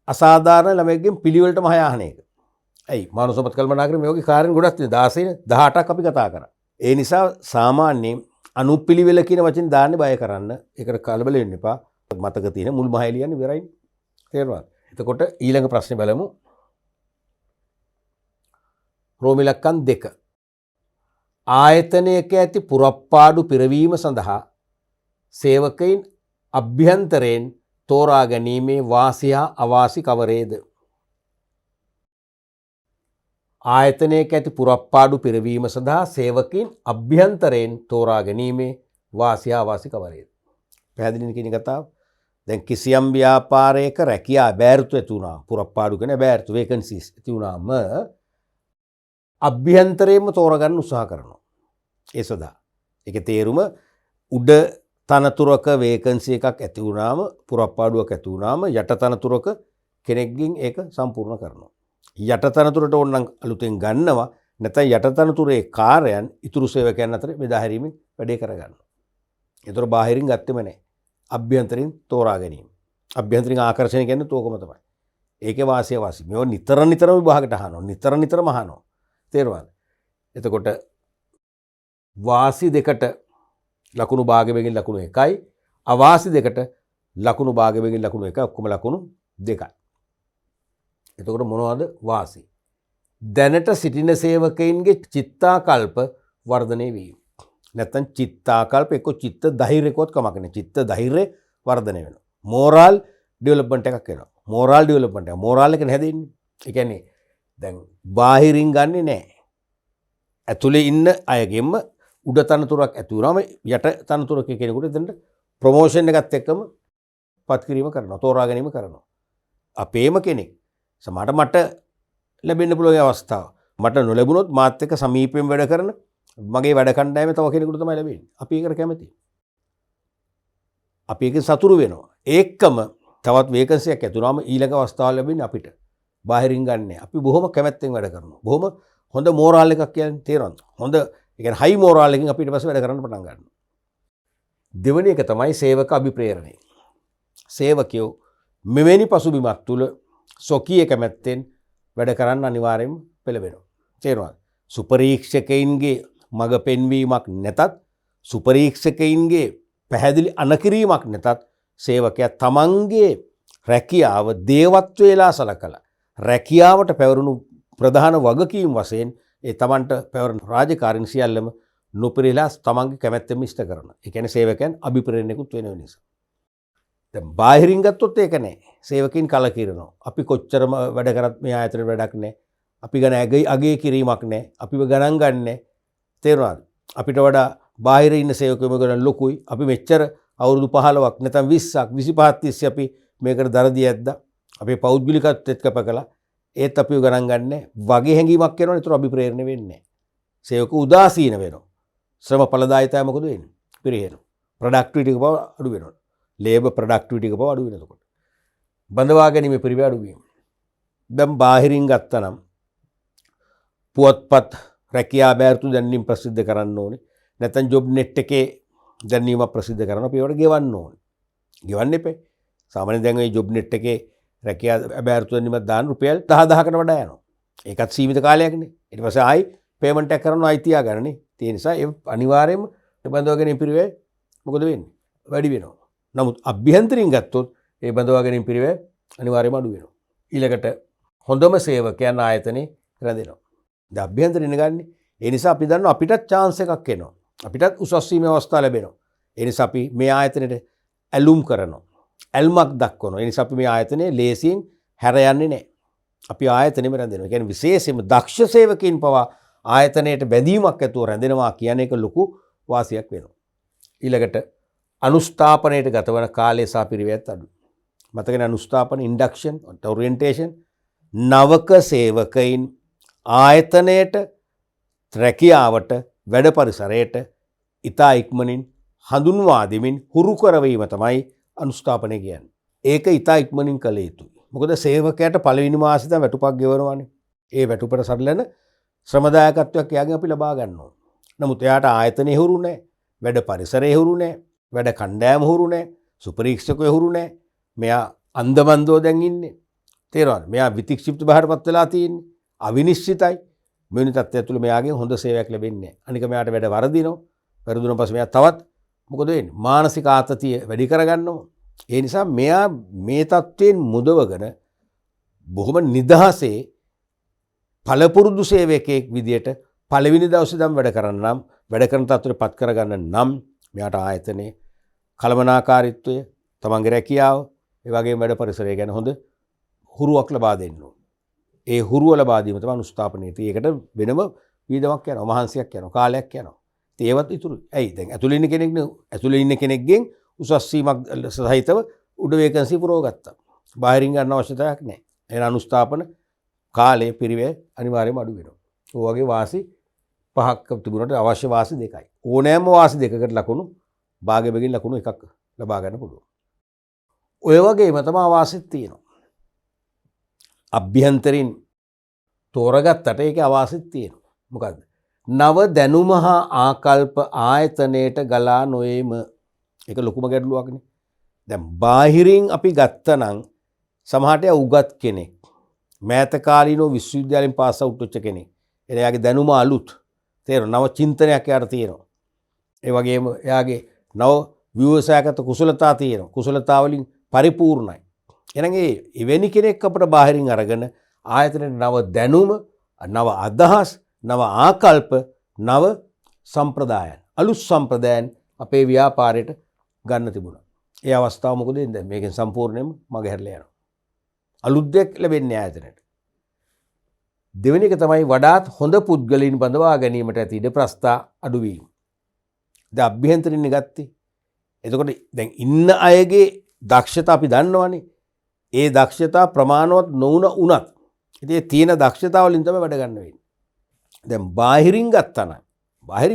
අසාධාරණ ළමයෙක්ගෙන් පිළිවෙලටම 6 අහන එක. ඇයි? මානව සම්පත් කළමනාකරණය මේ වගේ කාර්යන් ගොඩක් තියෙනවා. 16 18ක් අපි කතා කරා. ඒ නිසා සාමාන්‍යයෙන් අනුපිළිවෙල කියන වචනේ දාන්නේ බය කරන්න. ඒකට කලබල වෙන්න එපා. මතක තියෙන මුල් මහය ලියන්නේ ඉවරයි. තේරුණාද? එතකොට ඊළඟ ප්‍රශ්නේ බලමු. රෝම ඉලක්කම් 2. ආයතනයක ඇති පුරප්පාඩු පිරවීම සඳහා සේවකයින් අභ්‍යන්තරයෙන් තෝරා ගැනීමේ වාසි හා අවාසි කවරේද? ආයතනයක ඇති පුරප්පාඩු පිරවීම සඳහා සේවකයින් අභ්‍යන්තරයෙන් තෝරා ගැනීමේ වාසි හා අවාසි කවරේද? පැහැදිලිද කියන කතාව? දැන් කිසියම් ව්‍යාපාරයක රැකියා බෑරුතු ඇති වුණා. පුරප්පාඩු කියන බෑරුතු වේකන්සිස් ඇති වුණාම අභ්‍යන්තරයෙන්ම තෝරගන්න උත්සාහ කරනවා. ඒ සඳහා. ඒකේ තේරුම උඩ තනතුරක වේකන්සි එකක් ඇති වුණාම, පුරප්පාඩුවක් ඇති වුණාම යට තනතුරක කෙනෙක්ගෙන් ඒක සම්පූර්ණ කරනවා. යට තනතුරට ඕනනම් අලුතෙන් ගන්නවා. නැත්නම් යට තනතුරේ කාර්යයන් ඉතුරු සේවකයන් අතර බෙදා හැරීමෙන් වැඩේ කරගන්නවා. ඒතර බාහිරින් ගත්තෙම නැහැ. අභ්‍යන්තරින් තෝරා ගැනීම. අභ්‍යන්තරින් ආකර්ෂණය කියන්නේ තෝකම තමයි. ඒකේ වාසිය වාසි. මේව නිතරම විභාගයට අහනවා. නිතරම අහනවා. තේරුණාද? එතකොට වාසි දෙකට ලකුණු භාගයෙන් ලකුණු 1යි, අවාසි දෙකට ලකුණු භාගයෙන් ලකුණු 1යි, ඔක්කොම ලකුණු 2යි. එතකොට මොනවද වාසි? දැනට සිටින සේවකයින්ගේ චිත්තාකල්ප වර්ධනය වීම. නැත්නම් චිත්තාකල්ප එක්ක චිත්ත ධෛර්යකවත් කමක් නැහැ. චිත්ත ධෛර්ය වර්ධනය වෙනවා. මෝරල් ඩෙවලොප්මන්ට් එකක් වෙනවා. මෝරල් ඩෙවලොප්මන්ට් එක. මෝරල් එක හැදෙන්නේ. ඒ කියන්නේ දැන් බාහිරින් ගන්නෙ නැහැ. ඇතුලේ ඉන්න අයගෙම උඩ තනතුරක් ඇති වුණාම යට තනතුරක කෙනෙකුට එතනට ප්‍රොමෝෂන් එකත් එක්කම පත් කිරීම කරනවා. තෝරා ගැනීම කරනවා. අපේම කෙනෙක් සමහරට මට ලැබෙන්න පුළුවන් අවස්ථාව. මට නොලැබුණොත් මාත් එක්ක සමීපයෙන් වැඩ කරන මගේ වැඩ කණ්ඩායමේ තව කෙනෙකුට තමයි ලැබෙන්නේ. අපි ඒකට කැමතියි. අපි ඒකෙන් සතුරු වෙනවා. ඒකම තවත් වේකන්සි එකක් ඇති වුණාම ඊළඟ අවස්ථාව ලැබෙන්නේ අපිට. බාහිරින් ගන්නෑ. අපි බොහොම කැමැත්තෙන් වැඩ කරනවා. බොහොම හොඳ මෝරල් එකක් කියන්නේ තේරෙනවද? හොඳ ඒ කියන්නේ හයි මෝරල් එකකින් අපිට ඊට පස්සේ වැඩ කරන්න පටන් ගන්නවා. දෙවෙනි එක තමයි සේවක අභිප්‍රේරණය. සේවකයෝ මෙවැනි පසුබිමක් තුල සොකී කැමැත්තෙන් වැඩ කරන්න අනිවාර්යයෙන්ම පෙළඹෙනවා. තේරුණාද? සුපරීක්ෂකයින්ගේ මඟ පෙන්වීමක් නැතත්, සුපරීක්ෂකයින්ගේ පැහැදිලි අනකිරීමක් නැතත් සේවකයා තමන්ගේ රැකියාව දේවත්වයලා සලකලා රැකියාවට පැවරුණු ප්‍රධාන වගකීම් වශයෙන් ඒ තමන්ට පැවරෙන රාජකාරීන් සියල්ලම නොපිරීලා තමන්ගේ කැමැත්තෙන් ඉෂ්ට කරනවා. ඒ කියන්නේ සේවකයන් අභිප්‍රේරණයකුත් වෙන නිසා. දැන් බාහිරින් ගත්තොත් ඒක නෑ. සේවකයන් කලකිරෙනවා. අපි කොච්චරම වැඩ කරත් මේ ආයතනයේ වැඩක් නෑ. අපි ගැන අගය කිරීමක් නෑ. අපිව ගණන් ගන්නෑ. තේරුණාද? අපිට වඩා බාහිර ඉන්න සේවකයෝ ගණන් ලොකුයි. අපි මෙච්චර අවුරුදු 15ක් නැත්නම් 20ක් 25ක් තිස්සේ අපි මේකට දරදී ඇද්දා. අපේ පෞද්ගලිකත්වෙත් කැප කළා. ඒත් අපිව ගණන් ගන්නෑ. වගේ හැඟීමක් එනවනේ. ඒතර අභිප්‍රේරණය වෙන්නේ නෑ. සේවක උදාසීන වෙනවා. ශ්‍රම ඵලදායීතාවය මොකද වෙන්නේ? පිරිහෙනවා. ප්‍රොඩක්ටිවිටි එක බව අඩු වෙනවා. ලේබර් ප්‍රොඩක්ටිවිටි එක බව අඩු වෙනකොට. බඳවා ගැනීම පිරිවැය අඩු වීම. දැන් බාහිරින් ගත්තනම් පුවත්පත් රැකියා බෑරතු දැන්වීම් ප්‍රසිද්ධ කරන්න ඕනේ. නැත්නම් ජොබ් නෙට් එකේ දැන්වීමක් ප්‍රසිද්ධ කරනවා. අපි ඒවට ගෙවන්න ඕනේ. ගෙවන්න එපේ. සාමාන්‍යයෙන් දැන් ওই ජොබ් නෙට් එකේ රැකියා බෑරතු දැන්වීමක් දාන්න රුපියල් 10,000කට වඩා යනවා. ඒකත් සීමිත කාලයක්නේ. ඊට පස්සේ ආයි පේමන්ට් එකක් කරනවා ආයි තියාගන්නනේ. ඒ නිසා ඒ අනිවාර්යයෙන්ම බඳවා ගැනීම පිරිවැය මොකද වෙන්නේ? වැඩි වෙනවා. නමුත් අභ්‍යන්තරින් ගත්තොත් ඒ බඳවා ගැනීම පිරිවැය අනිවාර්යයෙන්ම අඩු වෙනවා. ඊළඟට හොඳම සේවකයන් ආයතනේ රැඳෙනවා. දැන් අභ්‍යන්තරින් ගන්නේ. ඒ නිසා අපි දන්නවා අපිටත් chance එකක් එනවා. අපිටත් උසස් වීමේ අවස්ථා ලැබෙනවා. ඒ නිසා අපි මේ ආයතනෙට ඇලුම් කරනවා. ඇල්මක් දක්වනවා. ඒ නිසා අපි මේ ආයතනේ ලේසියෙන් හැර යන්නේ නැහැ. අපි ආයතනෙම රැඳෙනවා. ඒ කියන්නේ විශේෂයෙන්ම දක්ෂ සේවකයන් පවා ආයතනයට බැඳීමක් ඇතුව රැඳෙනවා කියන එක ලොකු වාසියක් වෙනවා. ඊළඟට අනුස්ථාපනයට ගතවන කාලය සහ පිරිවැයත් අඩුයි. මතකනේ අනුස්ථාපන ඉන්ඩක්ෂන් ඔරියන්ටේෂන් නවක සේවකයින් ආයතනයට රැකියාවට වැඩ පරිසරයට ඉතා ඉක්මනින් හඳුන්වා දෙමින් හුරු කරවීම තමයි අනුස්ථාපනය කියන්නේ. ඒක ඉතා ඉක්මනින් කළ යුතුයි. මොකද සේවකයාට පළවෙනි මාසෙ තමයි වැටුපක් ගෙවනවානේ. ඒ වැටුපට සරිලන ශ්‍රමදායකත්වයක් එයාගෙන් අපි ලබා ගන්න ඕන. නමුත් එයාට ආයතනයේ හුරු නැහැ, වැඩ පරිසරයේ හුරු නැහැ, වැඩ කණ්ඩායම හුරු නැහැ, සුපරීක්ෂකයෝ හුරු නැහැ. මෙයා අන්දමන්දෝ දැන් ඉන්නේ. තේරෙනවද? මෙයා විතික්ෂිප්ත බහටපත් වෙලා තියෙන්නේ. අවිනිශ්චිතයි. මෙවැනි තත්ත්වයක් තුළ මෙයාගෙන් හොඳ සේවයක් ලැබෙන්නේ නැහැ. අනික මෙයාට වැඩ වරදිනවා. වරදුන පස්සේ මෙයා තවත් මොකද වෙන්නේ? මානසික ආතතිය වැඩි කරගන්නවා. ඒ නිසා මෙයා මේ තත්ත්වයෙන් මුදවගෙන බොහොම නිදහසේ පළපුරුදු සේවකයෙක් විදියට පළවෙනි දවසේ දම් වැඩ කරන්න නම් වැඩ කරන තත්ත්වයට පත් කරගන්න නම් මෙයාට ආයතනයේ කළමනාකාරීත්වය, තමන්ගේ රැකියාව, ඒ වගේම වැඩ පරිසරය ගැන හොඳ හුරුවක් ලබා දෙන්න ඕන. ඒ හුරුව ලබා දීම තමයි අනුස්ථාපනය. ඒකට වෙනම වීදමක් යනවා, මහන්සියක් යනවා, කාලයක් යනවා. ඒවත් ඉතුරුයි. ඇයි දැන් ඇතුළේ ඉන්න කෙනෙක් නේ ඇතුළේ ඉන්න කෙනෙක්ගෙන් උසස් වීමක් සහිතව උඩ වේකන්සි පුරව ගත්තා. බාහිරින් ගන්න අවශ්‍යතාවයක් නැහැ. එහෙනම් අනුස්ථාපන කාලයේ පිරිවැය අනිවාර්යයෙන්ම අඩු වෙනවා. ඔය වගේ වාසි පහක් තිබුණාට අවශ්‍ය වාසි දෙකයි. ඕනෑම වාසි දෙකකට ලකුණු භාගයකින් ලකුණු එකක් ලබා ගන්න පුළුවන්. ඔය වගේම තමයි වාසිත් තියෙනවා. අභ්‍යන්තරින් තෝරගත්තට ඒකේ අවාසිත් තියෙනවා. මොකද්ද? නව දැනුම හා ආකල්ප ආයතනයට ගලා නොයේම. ඒක ලොකුම ගැටලුවක්නේ. දැන් බාහිරින් අපි ගත්තනම් සමහරට උගත් කෙනෙක් මෑත කාලීනව විශ්වවිද්‍යාලයෙන් පාස් අවුට් වෙච්ච කෙනෙක්. එයාගේ දැනුම අලුත්. තේරෙනවද? නව චින්තනයක් යාට තියෙනවා. ඒ වගේම එයාගේ නව ව්‍යවසායගත කුසලතා තියෙනවා. කුසලතා වලින් පරිපූර්ණයි. එහෙනම් ඒ එවැනි කෙනෙක් අපිට බාහිරින් අරගෙන ආයතනයේ නව දැනුම, නව අදහස්, නව ආකල්ප, නව සම්ප්‍රදායන්, අලුත් සම්ප්‍රදායන් අපේ ව්‍යාපාරයට ගන්න තිබුණා. ඒ අවස්ථාව මොකද වෙන්නේ? දැන් මේකෙන් සම්පූර්ණයෙන්ම මගහැරලා යනවා. අලුත් දෙයක් ලැබෙන්නේ ආයතනයට. දෙවෙනි එක තමයි වඩාත් හොඳ පුද්ගලයන් බඳවා ගැනීමට ඇති ඉඩ ප්‍රස්ථා අඩු වීම. දැන් අභ්‍යන්තරින් ගත්තේ. එතකොට දැන් ඉන්න අයගේ දක්ෂතා අපි දන්නවනේ. ඒ දක්ෂතා ප්‍රමාණවත් නොවුන උනත් ඉතින් ඒ තියෙන දක්ෂතාව වලින් තමයි වැඩ ගන්න වෙන්නේ. දැන් බාහිරින්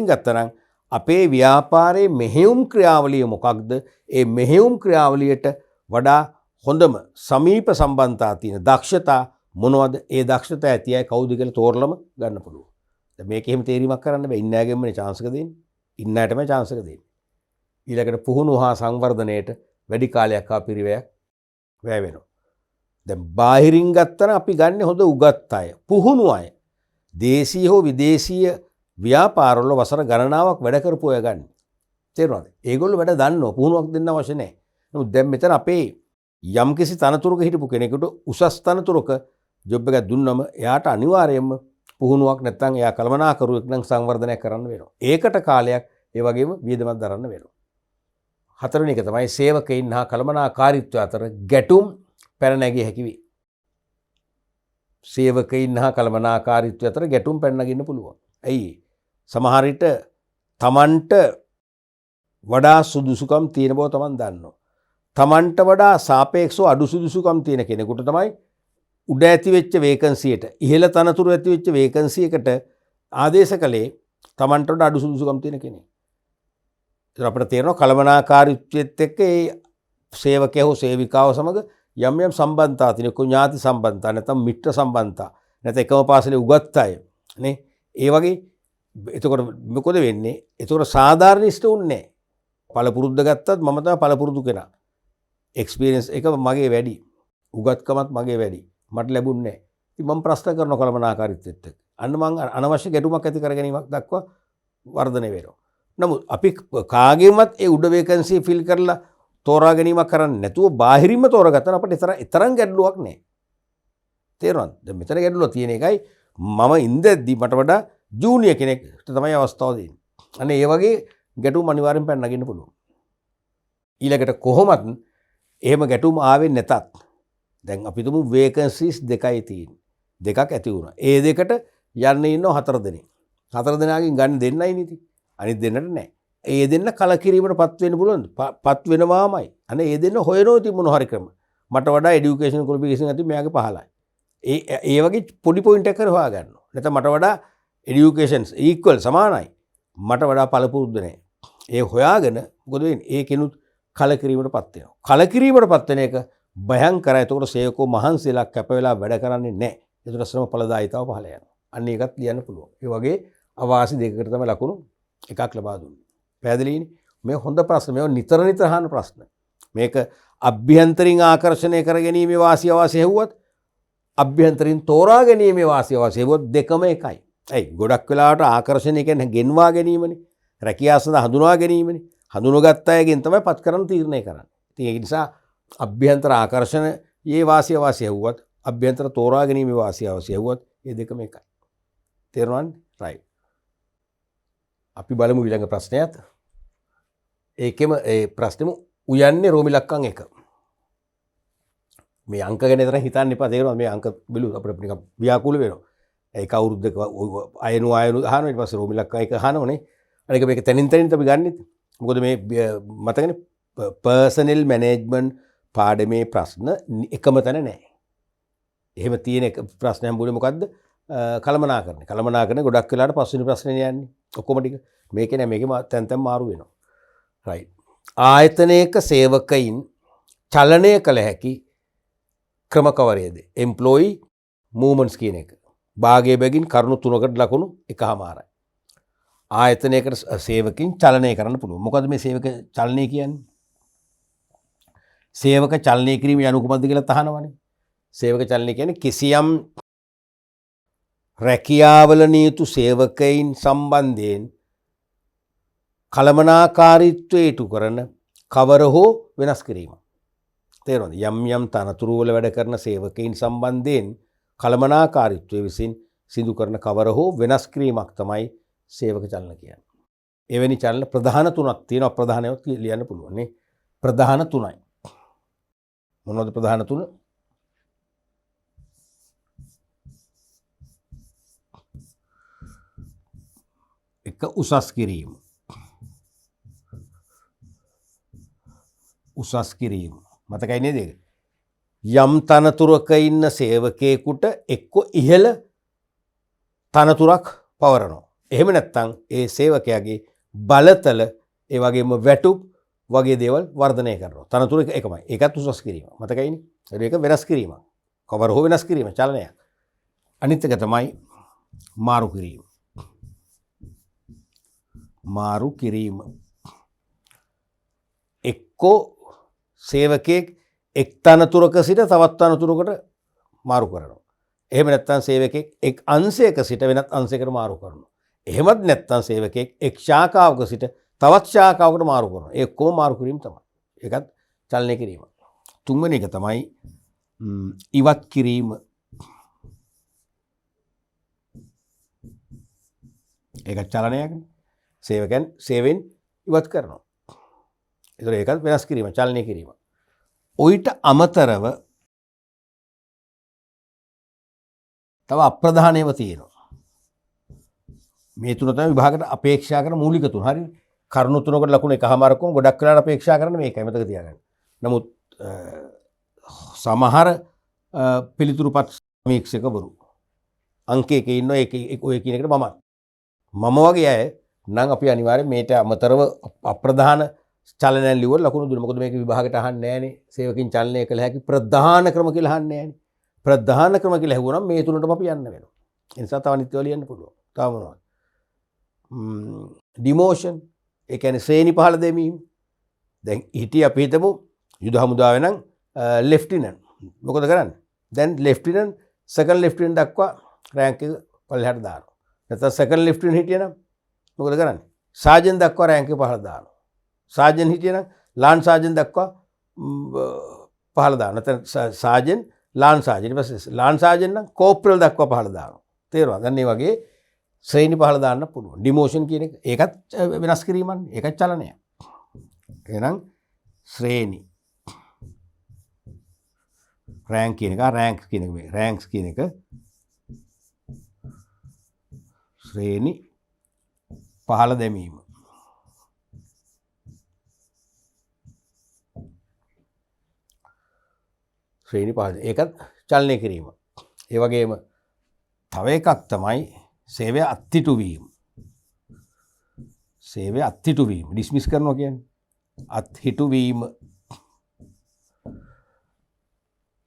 ගත්තනම් අපේ ව්‍යාපාරයේ මෙහෙයුම් ක්‍රියාවලිය මොකක්ද? ඒ මෙහෙයුම් ක්‍රියාවලියට වඩා හොඳම සමීප සම්බන්ධතා තියෙන දක්ෂතා මොනවද? ඒ දක්ෂතා ඇති අය කවුද කියලා තෝරලම ගන්න පුළුවන්. දැන් මේක එහෙම තේරීමක් කරන්න බෑ. ඉන්න අයගෙමනේ chance එක දෙන්නේ. ඉන්න අයටමයි chance එක දෙන්නේ. ඊළඟට පුහුණුව හා සංවර්ධනයේට වැඩි කාලයක් ආ පිරිවැයක් වැය වෙනවා. දැන් බාහිරින් ගත්තම අපි ගන්න හොඳ උගත් අය, පුහුණු අය. දේශීය හෝ විදේශීය ව්‍යාපාරවල වසර ගණනාවක් වැඩ කරපු අය ගන්න. තේරුණාද? ඒගොල්ලෝ වැඩ දන්නවා. පුහුණුවක් දෙන්න අවශ්‍ය නැහැ. නමුත් දැන් මෙතන අපේ යම්කිසි තනතුරක හිටපු කෙනෙකුට උසස් තනතුරක ජොබ් එකක් දුන්නම එයාට අනිවාර්යයෙන්ම පුහුණුවක් නැත්නම් එයා කළමනාකරුවෙක් නම් සංවර්ධනය කරන්න වෙනවා. ඒකට කාලයක් ඒ වගේම වියදමක් දරන්න වෙනවා. හතරවෙනි එක තමයි සේවකයින් හා කළමනාකාරීත්වය අතර ගැටුම් පැන නැගිය හැකි වේ. සේවකයින් හා කළමනාකාරීත්වය අතර ගැටුම් පැන නගින්න පුළුවන්. ඇයි? සමහර විට තමන්ට වඩා සුදුසුකම් තියෙන බව තමන් දන්නවා. තමන්ට වඩා සාපේක්ෂව අඩු සුදුසුකම් තියෙන කෙනෙකුට තමයි උඩ ඇති වෙච්ච වේකන්සියට ඉහළ තනතුරු ඇති වෙච්ච වේකන්සි එකට ආදේශ කළේ තමන්ට වඩා අඩු සුදුසුකම් තියෙන කෙනෙක්. ඒත් අපිට තේරෙනවා කළමනාකාරීත්වයත් එක්ක ඒ සේවකයා හෝ සේවිකාව සමග යම් යම් සම්බන්ධතා තියෙන ඥාති සම්බන්ධතා නැත්නම් මිත්‍ර සම්බන්ධතා නැත්නම් එකම පාසලේ උගත් අය නේ ඒ වගේ. එතකොට මොකද වෙන්නේ? එතකොට සාධාරණිෂ්ඨ උන්නේ පළපුරුද්ද ගත්තත් මම තමයි පළපුරුදු කෙනා. එක්ස්පීරියන්ස් එක මගේ වැඩි. උගත්කමත් මගේ වැඩි. මට ලැබුණේ නැහැ. ඉතින් මම ප්‍රශ්න කරන කළමනාකාරීත්වෙත් එක්ක. අන්න මම අනවශ්‍ය ගැටුමක් ඇති කර ගැනීමක් දක්වා වර්ධනය වෙනවා. නමුත් අපි කාගෙවත් ඒ උඩ වේකන්සි ෆිල් කරලා තෝරා ගැනීමක් කරන්නේ නැතුව බාහිරින්ම තෝරගත්තා නම් අපිට තරම් ගැටලුවක් නැහැ. තේරුණාද? දැන් මෙතන ගැටලුව තියෙන එකයි මම ඉඳද්දි මට වඩා ජූනියර් කෙනෙක්ට තමයි අවස්ථාව දෙන්නේ. අන්න ඒ වගේ ගැටුම් අනිවාර්යෙන් පැන නගින්න පුළුවන්. ඊළඟට කොහොමත් එහෙම ගැටුම් ආවේ නැතත් දැන් අපි තුමු වේකන්සිස් දෙකයි තියෙන්නේ. දෙකක් ඇති වුණා. ඒ දෙකට යන්න ඉන්නව 4 දෙනෙක්. 4 දෙනාගෙන් ගන්න දෙන්නයි නේද? අනිත් දෙන්නට නැහැ. ඒ දෙන්න කලකිරීමටපත් වෙන්න පුළුවන්ද? පත් වෙනවාමයි. අනේ ඒ දෙන්න හොයනෝ ඉතින් මොන හරි ක්‍රම. මට වඩා এডুকেෂන් ක්වොලිෆිකේෂන් ඇති මෙයාගේ පහළයි. ඒ වගේ පොඩි පොයින්ට් එකක් කර හොයා ගන්නවා. නැත්නම් මට වඩා එඩියුකේෂන්ස් ඉක්වල් සමානයි. මට වඩා පළපුරුද්ද නැහැ. ඒ හොයාගෙන මොකද වෙන්නේ? ඒකිනුත් කලකිරීමටපත් වෙනවා. කලකිරීමටපත් වෙන එක භයංකරයි. ඒකට සේවකෝ මහන්සියලා කැප වෙලා වැඩ කරන්නේ නැහැ. ඒකට ශ්‍රම ඵලදායීතාව පහළ යනවා. අන්න ඒකත් ලියන්න පුළුවන්. ඒ වගේ අවාසි දෙකකට තමයි ලකුණු එකක් ලබා දුන්නේ. පැහැදිලිනේ? මේ හොඳ ප්‍රශ්න. මේව නිතර නිතර අහන ප්‍රශ්න. මේක අභ්‍යන්තරින් ආකර්ෂණය කර ගැනීමේ වාසිය අවාසිය හෙව්වත් අභ්‍යන්තරින් තෝරා ගැනීමේ වාසිය අවාසිය හෙව්වත් දෙකම එකයි. ඇයි? ගොඩක් වෙලාවට ආකර්ෂණය කියන්නේ ගෙන්වා ගැනීමනේ. රැකියාව සඳහා හඳුනා ගැනීමනේ. හඳුනගත් අයගෙන් තමයි පත් කරන්න තීරණය කරන්නේ. ඉතින් ඒක නිසා අභ්‍යන්තර ආකර්ෂණයේ වාසිය අවාසිය හෙව්වත් අභ්‍යන්තර තෝරා ගැනීමේ වාසිය අවාසිය හෙව්වත් මේ දෙකම එකයි. තේරුණාද? රයිට්. අපි බලමු ඊළඟ ප්‍රශ්නයත්. ඒකෙම ඒ ප්‍රශ්නෙම උයන්නේ රෝමි ලක්කම් 1. මේ අංක ගැන විතර හිතන්න එපා. තේරුණාද? මේ අංක බිලු අපිට නිකන් ව්‍යාකූල වෙනවා. ඒක අවුරුද්දක අයනු අහනවා. ඊට පස්සේ රෝමි ලක්කම් 1 අහනවනේ. අනික මේක තනින් තනින් අපි ගන්නෙත්. මොකද මේ මතකනේ පර්සනල් මැනේජ්මන්ට් පාඩමේ ප්‍රශ්න එකම තැන නැහැ. එහෙම තියෙන එක ප්‍රශ්න හම්බුනේ මොකද්ද? කළමනාකරණය. කළමනාකරණය ගොඩක් වෙලාවට පස්වෙනි ප්‍රශ්නේ යන්නේ. ඔක්කොම ටික මේකේ නෑ. මේකේ තැන් තැන් මාරු වෙනවා. රයිට්. ආයතනයක සේවකයින් චලනය කළ හැකි ක්‍රම කවරේද? එම්ප්ලොයි මූවමන්ට්ස් කියන එක. භාගයේ බැගින් කරුණු 3කට ලකුණු 1මාරයි. ආයතනයකට සේවකින් චලනය කරන්න පුළුවන්. මොකද මේ සේවක චලනය කියන්නේ? සේවක චලනය කිරීම යනු කුමක්ද කියලා තහනවනේ. සේවක චලනය කියන්නේ කිසියම් රැකියාවල නියුතු සේවකයින් සම්බන්ධයෙන් කළමනාකාරීත්වය ඉටු කරන කවර හෝ වෙනස් කිරීම. තේරුණාද? යම් යම් තනතුරු වල වැඩ කරන සේවකයින් සම්බන්ධයෙන් කළමනාකාරීත්වය විසින් සිදු කරන කවර හෝ වෙනස් කිරීමක් තමයි සේවක චලන කියන්නේ. එවැනි චලන ප්‍රධාන 3ක් තියෙනවා. ප්‍රධානවත් ලියන්න පුළුවන් නේ. ප්‍රධාන 3යි. මොනවද ප්‍රධාන 3? එක උසස් කිරීම. උසස් කිරීම. මතකයි නේද ඒක? යම් තනතුරක ඉන්න සේවකයෙකුට එක්ක ඉහළ තනතුරක් පවරනවා. එහෙම නැත්නම් ඒ සේවකයාගේ බලතල ඒ වගේම වැටුප් වගේ දේවල් වර්ධනය කරනවා. තනතුර එකමයි. ඒකත් උසස් කිරීම. මතකයිනේ? ඒක වෙනස් කිරීමක්. කවර හෝ වෙනස් කිරීම චලනයක්. අනිත් එක තමයි මාරු කිරීම. මාරු කිරීම. එක්කෝ සේවකයෙක් එක් තනතුරක සිට තවත් තනතුරකට මාරු කරනවා. එහෙම නැත්නම් සේවකයෙක් එක් අංශයක සිට වෙනත් අංශයකට මාරු කරනවා. එහෙමත් නැත්නම් සේවකයෙක් එක් ශාඛාවක සිට තවත් ශාඛාවකට මාරු කරනවා. ඒ කොහොම මාරු කිරීම තමයි. ඒකත් චලනය කිරීම. තුන්වෙනි එක තමයි ඉවත් කිරීම. ඒක චලනයක්නේ. සේවකයන් සේවෙන් ඉවත් කරනවා. ඒතර ඒකත් වෙනස් කිරීම, චලනය කිරීම. ඔයිට අමතරව තව අප්‍රධානයව තියෙනවා. මේ තුන තමයි විභාගයට අපේක්ෂා කරන මූලික තුන. හරිනේ. කරුණු තුනකට ලකුණු එකමාරක් වුණ ගොඩක් වෙලාවට අපේක්ෂා කරන්නේ මේකයි, මතක තියාගන්න. නමුත් සමහර පිළිතුරුපත් සමීක්ෂකවරු අංක එකේ ඉන්න ඔය කියන එකට මම වගේ අය නම් අපි අනිවාර්යෙන් මේට අමතරව අප්‍රධාන චලනයන් ලියුවොත් ලකුණු දුන්න. මොකද මේක විභාගයට අහන්නේ නැහනේ. සේවකින් චලනය කළ හැකි ප්‍රධාන ක්‍රම කියලා අහන්නේ නැහනේ. ප්‍රධාන ක්‍රම කියලා ඇහුවනම් මේ තුනටම අපි යන්න වෙනවා. ඒ නිසා තව අනිත් ඒවා ලියන්න පුළුවන්. තව මොනවද? ඩිමෝෂන්, ඒ කියන්නේ ශ්‍රේණි පහළ දැමීම. දැන් හිටිය අපි හිතමු යුද හමුදාවේ නම් ලෙෆ්ටිනන්ට්. මොකද කරන්නේ? දැන් ලෙෆ්ටිනන්ට් සෙකන්ඩ් ලෙෆ්ටිනන්ට් දක්වා රෑන්ක් එක පල්ලෙහාට දානවා. නැත්නම් සෙකන්ඩ් ලෙෆ්ටිනන්ට් හිටියනම් මොකද කරන්නේ? සාජන් දක්වා රෑන්ක් එක පහළ දානවා. සාජන් හිටියනම් ලාන් සාජන් දක්වා පහළ දානවා. නැත්නම් සාජන් ලාන් සාජන්, ඊට පස්සේ ලාන් සාජන් නම් කෝප්‍රල් දක්වා පහළ දානවා. තේරුණාද? දැන් මේ වගේ ශ්‍රේණි පහළ දාන්න පුළුවන්. ඩිමෝෂන් කියන එක ඒකත් වෙනස් කිරීමන්නේ. ඒකත් චලනයක්. එහෙනම් ශ්‍රේණි රෑන්ක් කියන එක, රෑන්ක්ස් කියන එක, මේ රෑන්ක්ස් කියන එක ශ්‍රේණි පහළ දැමීම. ශ්‍රේණි පහළ ඒකත් චලනය කිරීම. ඒ වගේම තව එකක් තමයි සේවය අත්හිටු වීම. සේවය අත්හිටු වීම ඩිස්මිස් කරනවා කියන්නේ අත්හිටු වීම.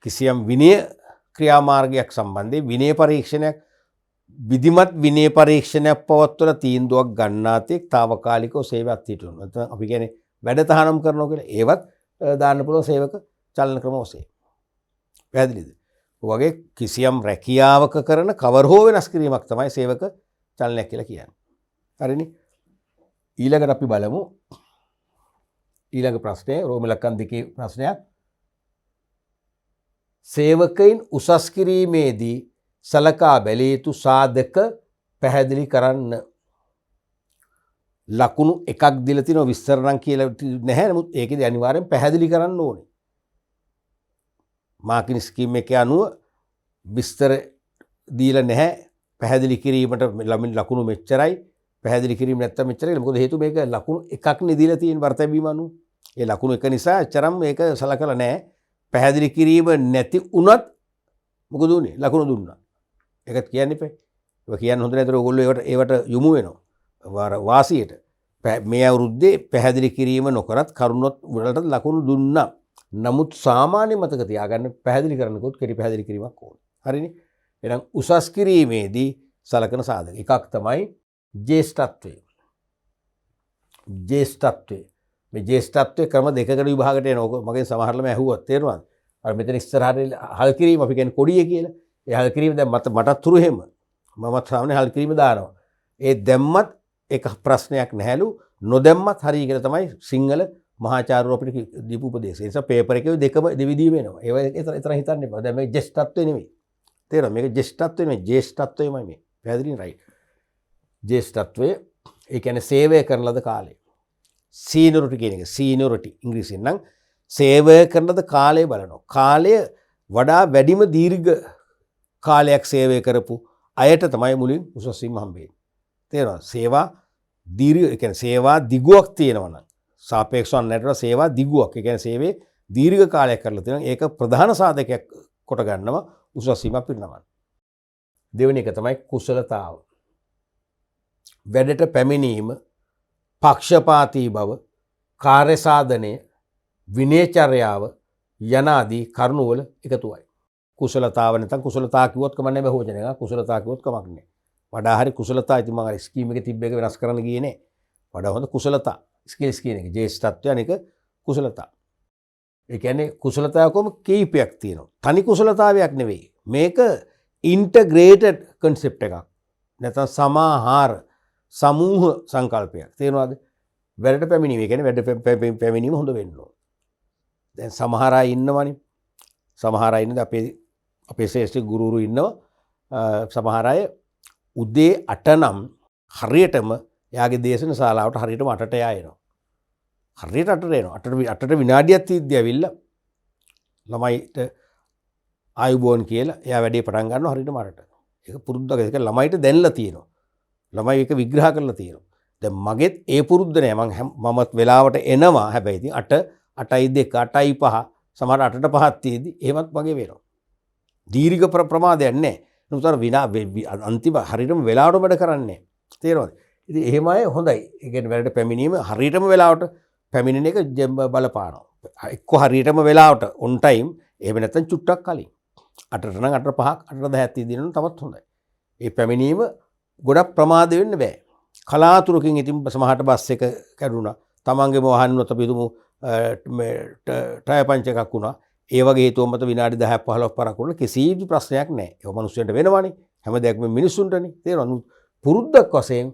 කිසියම් විනය ක්‍රියාමාර්ගයක් සම්බන්ධයෙන් විනය පරීක්ෂණයක්, විධිමත් විනය පරීක්ෂණයක් පවත්වලා තීන්දුවක් ගන්නාතෙක් తాවකාලිකව සේවය අත්හිටු වෙනවා. නැත්නම් අපි කියන්නේ වැඩ තහනම් කරනවා කියලා. ඒවත් දාන්න පුළුවන් සේවක චලන ක්‍රම ඔස්සේ. පැහැදිලිද? ඔයගේ කිසියම් රැකියාවක කරන කවර හෝ වෙනස් කිරීමක් තමයි සේවක චලනයක් කියලා කියන්නේ. හරිනේ? ඊළඟට අපි බලමු ඊළඟ ප්‍රශ්නය රෝම ඉලක්කම් 2 ප්‍රශ්නයක්. සේවකයින් උසස් කිරීමේදී සලකා බැලිය යුතු සාධක පැහැදිලි කරන්න. ලකුණු එකක් දීලා තිනවා, විස්තර නම් කියලා නැහැ. නමුත් ඒකේදී අනිවාර්යෙන් පැහැදිලි කරන්න ඕනේ. මාකින් ස්කීම් එකේ අනුව විස්තර දීලා නැහැ. පැහැදිලි කිරීමට ලකුණු මෙච්චරයි, පැහැදිලි කිරීම නැත්තම් මෙච්චරයි. මොකද හේතුව මේක ලකුණු එකක් නේ දීලා තියෙන වර්තබීම අනුව. ඒ ලකුණු එක නිසා එච්චරම් මේක සලකලා නැහැ. පැහැදිලි කිරීම නැති වුණත් මොකද උනේ? ලකුණු දුන්නා. ඒකත් කියන්න එපා. ඒක කියන්න හොඳ නැහැ. ඒතර ඔයගොල්ලෝ ඒවට යොමු වෙනවා. වාසියට. මේ අවුරුද්දේ පැහැදිලි කිරීම නොකරත් කරුණොත් වලට ලකුණු දුන්නා. නමුත් සාමාන්‍ය මතක තියාගන්න පැහැදිලි කරනකොට කෙටි පැහැදිලි කිරීමක් ඕනේ. හරිනේ? එහෙනම් උසස් කිරීමේදී සලකන සාධක එකක් තමයි ජ්‍යෙෂ්ඨත්වය. ජ්‍යෙෂ්ඨත්වය. මේ ජ්‍යෙෂ්ඨත්වයේ ක්‍රම දෙකකට විභාගයට එනවා. ඔක මගෙන් සමහරලම ඇහුවත් තේරුණාද? අර මෙතන ඉස්සරහට හල් කිරීම අපි කියන්නේ කොඩිය කියලා. ඒ හල් කිරීම දැන් මටත් තුරු එහෙම. මමත් සාමාන්‍ය හල් කිරීම දානවා. ඒ දැම්මත් එක ප්‍රශ්නයක් නැහැලු. නොදැම්මත් හරි කියලා තමයි සිංහල මහාචාර්යවරු අපිට දීපු උපදේශය. ඒ නිසා පේපර් එකේ දෙකම දෙවිදිහම එනවා. ඒව එතන හිතන්න එපා. දැන් මේ ජ්‍යෙෂ්ඨත්වය නෙමෙයි. තේරෙනවද? මේක ජ්‍යෙෂ්ඨත්වය නෙමෙයි, ජ්‍යෙෂ්ඨත්වයමයි මේ. පැහැදිලිද? රයිට්. ජ්‍යෙෂ්ඨත්වය ඒ කියන්නේ සේවය කරන ලද කාලය. සීනියොරිටි කියන එක. සීනියොරිටි ඉංග්‍රීසියෙන් නම් සේවය කරන ලද කාලය බලනවා. කාලය වඩා වැඩිම දීර්ඝ කාලයක් සේවය කරපු අයට තමයි මුලින් උසස් වීම හම්බෙන්නේ. තේරෙනවද? සේවා දීර්ඝ ඒ කියන්නේ සේවා දිගුවක් තියෙනවා නම් සාපේක්ෂව නැටර සේවා දිගුවක්. ඒ කියන්නේ සේවයේ දීර්ඝ කාලයක් කරලා තියෙනවා. ඒක ප්‍රධාන සාධකයක් කොට ගන්නවා උසස් වීමක් පිරිනමන්න. දෙවෙනි එක තමයි කුසලතාව. වැඩට පැමිණීම, පක්ෂපාතී බව, කාර්ය සාධනය, විනයචර්යාව යනාදී කරුණුවල එකතුවයි. කුසලතාව නැත්නම් කුසලතා කිව්වොත් කමක් නැහැ බහුවචන එක. කුසලතා කිව්වොත් කමක් නැහැ. වඩා හරි කුසලතා ඉතින් මම අර ස්කීම් එකේ තිබ්බ එක වෙනස් කරන්න ගියේ නෑ. වඩා හොඳ කුසලතා. ස්කිල්ස් කියන එක ජ්‍යෙෂ්ඨත්වය අනික කුසලතා. ඒ කියන්නේ කුසලතාවකම කීපයක් තියෙනවා. තනි කුසලතාවයක් නෙවෙයි. මේක ඉන්ටග්‍රේටඩ් කන්සෙප්ට් එකක්. නැත්නම් සමාහාර සමූහ සංකල්පයක්. තේරෙනවද? වැඩට පැමිණීම. ඒ කියන්නේ වැඩ පැමිණීම හොඳ වෙන්න ඕන. දැන් සමහර අය ඉන්නවනේ. සමහර අය ඉන්නද අපේ ශ්‍රේෂ්ඨ ගුරුවරු ඉන්නවා. සමහර අය උදේ 8 නම් හරියටම එයාගේ දේශන ශාලාවට හරියටම 8ට එනවා. හරියට අටට එනවා. අටට විනාඩියක් තියද්දී ඇවිල්ලා ළමයිට ආයුබෝවන් කියලා එයා වැඩේ පටන් ගන්නවා හරියට මරට. ඒක පුරුද්දක්. ඒක ළමයිට දැනලා තියෙනවා. ළමයි ඒක විග්‍රහ කරලා තියෙනවා. දැන් මගෙත් ඒ පුරුද්ද නෑ. මමත් වෙලාවට එනවා. හැබැයි ඉතින් 8:02 8:05 සමහර 8ට 5ක් තියෙද්දි එහෙමත් මගේ වෙනවා. දීර්ඝ ප්‍රමාදයක් නෑ. නමුත් අන්තිම හරියටම වෙලාවට වැඩ කරන්නේ. තේරෙනවද? ඉතින් එහෙම අය හොඳයි. ඒ කියන්නේ වැඩට පැමිණීම හරියටම වෙලාවට පැමිණෙන එක බලපානවා. එක්ක හරියටම වෙලාවට on time එහෙම නැත්නම් චුට්ටක් කලින්. 8ට නම් 8:05ක් 8:10ක් තියෙදිනම් තවත් හොඳයි. ඒ පැමිණීම ගොඩක් ප්‍රමාද වෙන්න බෑ. කලාතුරකින් ඉතින් සමහරට බස් එක කැඩුනා. තමන්ගේම වාහනේවත් අපි හිතමු ටයර් පංච් එකක් වුණා. ඒ වගේ හේතුව මත විනාඩි 10ක් 15ක් පරක් වුණා කිසිදු ප්‍රශ්නයක් නැහැ. ඒක මිනිස්සුන්ට වෙනවනේ. හැම දෙයක්ම මිනිස්සුන්ටනේ. තේරෙනවද? පුරුද්දක් වශයෙන්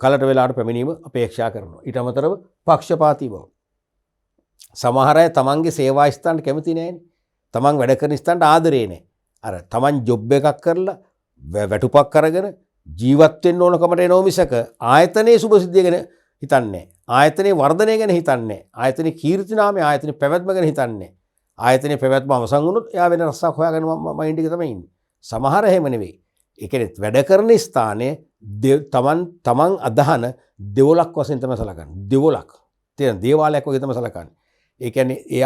කලට වෙලාවට පැමිණීම අපේක්ෂා කරනවා. ඊට අමතරව පක්ෂපාතී බව. සමහර අය තමන්ගේ සේවා ස්ථානට කැමති නැහැනේ. තමන් වැඩ කරන ස්ථානට ආදරේ නැහැ. අර තමන් ජොබ් එකක් කරලා වැටුපක් අරගෙන ජීවත් වෙන්න ඕනකමට එනෝ මිසක ආයතනයේ සුභසිද්ධිය ගැන හිතන්නේ නැහැ. ආයතනයේ වර්ධනය ගැන හිතන්නේ නැහැ. ආයතනයේ කීර්ති නාමය ආයතනයේ පැවැත්ම ගැන හිතන්නේ නැහැ. ආයතනයේ පැවැත්ම අවසන් වුණොත් එයා වෙන රස්සාවක් හොයාගෙන මයින්ඩ් එක තමයි ඉන්නේ. සමහර එහෙම නෙවෙයි. ඒ කියන්නේ වැඩ කරන ස්ථානයේ තමන් අදහන දෙවොලක් වශයෙන් තමයි සලකන්නේ. දෙවොලක්. තේරෙන දේවාලයක් වගේ තමයි සලකන්නේ. ඒ කියන්නේ ඒ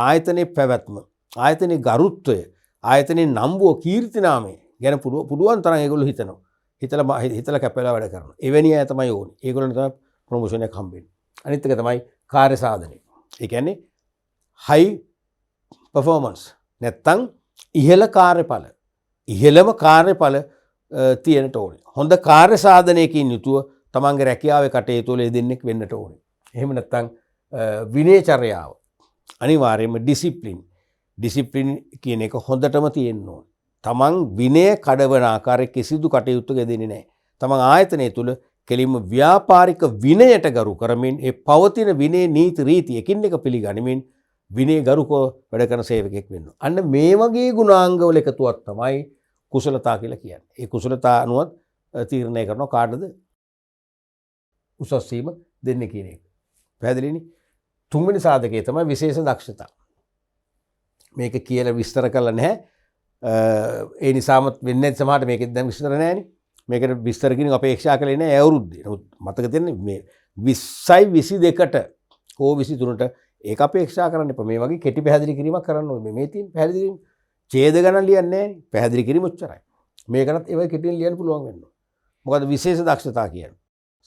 ආයතනයේ පැවැත්ම, ආයතනයේ ගරුත්වය, ආයතනයේ නම්බුව කීර්ති නාමය ගැන පුළුවන් තරම් ඒගොල්ලෝ හිතනවා. හිතලා කැපලා වැඩ කරනවා. එවැනි අය තමයි ඕනේ. ඒගොල්ලන්ට තමයි ප්‍රොමෝෂන් එක හම්බෙන්නේ. අනිත් එක තමයි කාර්ය සාධනය. ඒ කියන්නේ හයි පර්ෆෝමන්ස් නැත්තම් ඉහළ කාර්යඵල. ඉහළම කාර්යඵල තියෙනට ඕනේ. හොඳ කාර්ය සාධනයකින් යුතුව තමන්ගේ රැකියාවේ කටයුතු වල යෙදෙන්නෙක් වෙන්නට ඕනේ. එහෙම නැත්තම් විනයචර්යාව අනිවාර්යයෙන්ම ඩිසිප්ලින් කියන එක හොඳටම තියෙන්න ඕනේ. තමන් විනය කඩවන ආකාරයේ කිසිදු කටයුත්තක යෙදෙන්නේ නැහැ. තමන් ආයතනය තුල කෙලින්ම ව්‍යාපාරික විනයට ගරු කරමින් ඒ පවතින විනය නීති රීති එකින් එක පිළිගනිමින් විනය ගරුකව වැඩ කරන සේවකයෙක් වෙන්න. අන්න මේ වගේ ගුණාංගවල එකතුවක් තමයි කුසලතා කියලා කියන්නේ. ඒ කුසලතා අනුව තීරණය කරන කාටද උසස් වීම දෙන්නේ කියන එක. පැහැදිලිනේ? තුන්වෙනි සාධකය තමයි විශේෂ දක්ෂතා. මේක කියලා විස්තර කරලා නැහැ. ඒ නිසාම වෙන්නේ නැති සමහරට මේකෙත් දැන් විස්තර නැහැනේ. මේකට විස්තර කිරීම අපේක්ෂා කළේ නැහැ ඒ අවුරුද්දේ. නමුත් මතක තියන්නේ මේ 20යි 22ට හෝ 23ට ඒක අපේක්ෂා කරන්න එපා. මේ වගේ කෙටි පැහැදිලි කිරීමක් කරන්න ඕනේ. මේ තියෙන පැහැදිලි කිරීම ඡේද ගණන් ලියන්නේ නැහැ. පැහැදිලි කිරීම උච්චරයි. මේකටත් ඒ වගේ කෙටියෙන් ලියන්න පුළුවන් වෙනවා. මොකද විශේෂ දක්ෂතා කියන්නේ.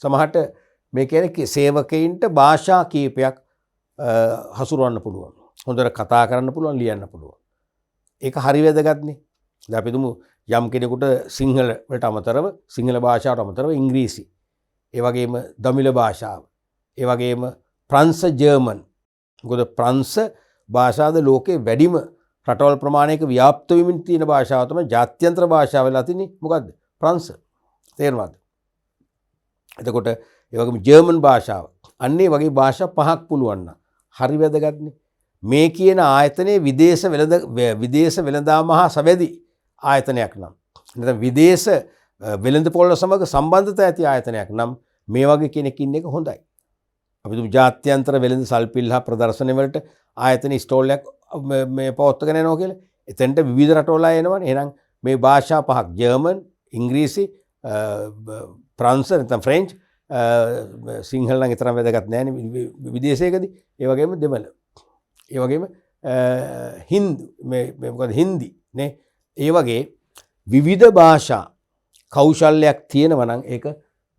සමහරට මේ කියන්නේ සේවකයින්ට භාෂා කීපයක් හසුරවන්න පුළුවන්. හොඳට කතා කරන්න පුළුවන්, ලියන්න පුළුවන්. ඒක හරි වැදගත්නේ. දැන් අපි දුමු යම් කෙනෙකුට සිංහල වලට අමතරව සිංහල භාෂාවට අමතරව ඉංග්‍රීසි, ඒ වගේම දමිළ භාෂාව, ඒ වගේම ප්‍රංශ ජර්මන්. මොකද ප්‍රංශ භාෂාවද ලෝකේ වැඩිම රටවල් ප්‍රමාණයක ව්‍යාප්ත වෙමින් තියෙන භාෂාව තමයි ජාත්‍යන්තර භාෂාව වෙලා තින්නේ. මොකද්ද? ප්‍රංශ. තේරෙනවද? එතකොට ඒ වගේම ජර්මන් භාෂාව. අන්න ඒ වගේ භාෂා පහක් පුළුවන් නම් හරි වැදගත්නේ. මේ කියන ආයතනයේ විදේශ වෙළඳාම හා සබැඳි ආයතනයක් නම් නැත්නම් විදේශ වෙළඳපොළ සමග සම්බන්ධතා ඇති ආයතනයක් නම් මේ වගේ කෙනෙක් ඉන්න එක හොඳයි. අපි දුමු ජාත්‍යන්තර වෙළඳ සල්පිල් හා ප්‍රදර්ශන වලට ආයතන ස්ටෝල් එකක් මේ පවත්වාගෙන යනවා කියලා. එතෙන්ට විවිධ රටවල එනවනේ. එහෙනම් මේ භාෂා පහක් ජර්මන්, ඉංග්‍රීසි, ප්‍රංශ නැත්නම් ෆ්‍රෙන්ච්, සිංහල නම් තරම් වැදගත් නැහැ නේ විදේශයකදී. ඒ වගේම දෙමළ. ඒ වගේම හින්දි නේ. ඒ වගේ විවිධ භාෂා කෞශල්‍යයක් තියෙනවා නම් ඒක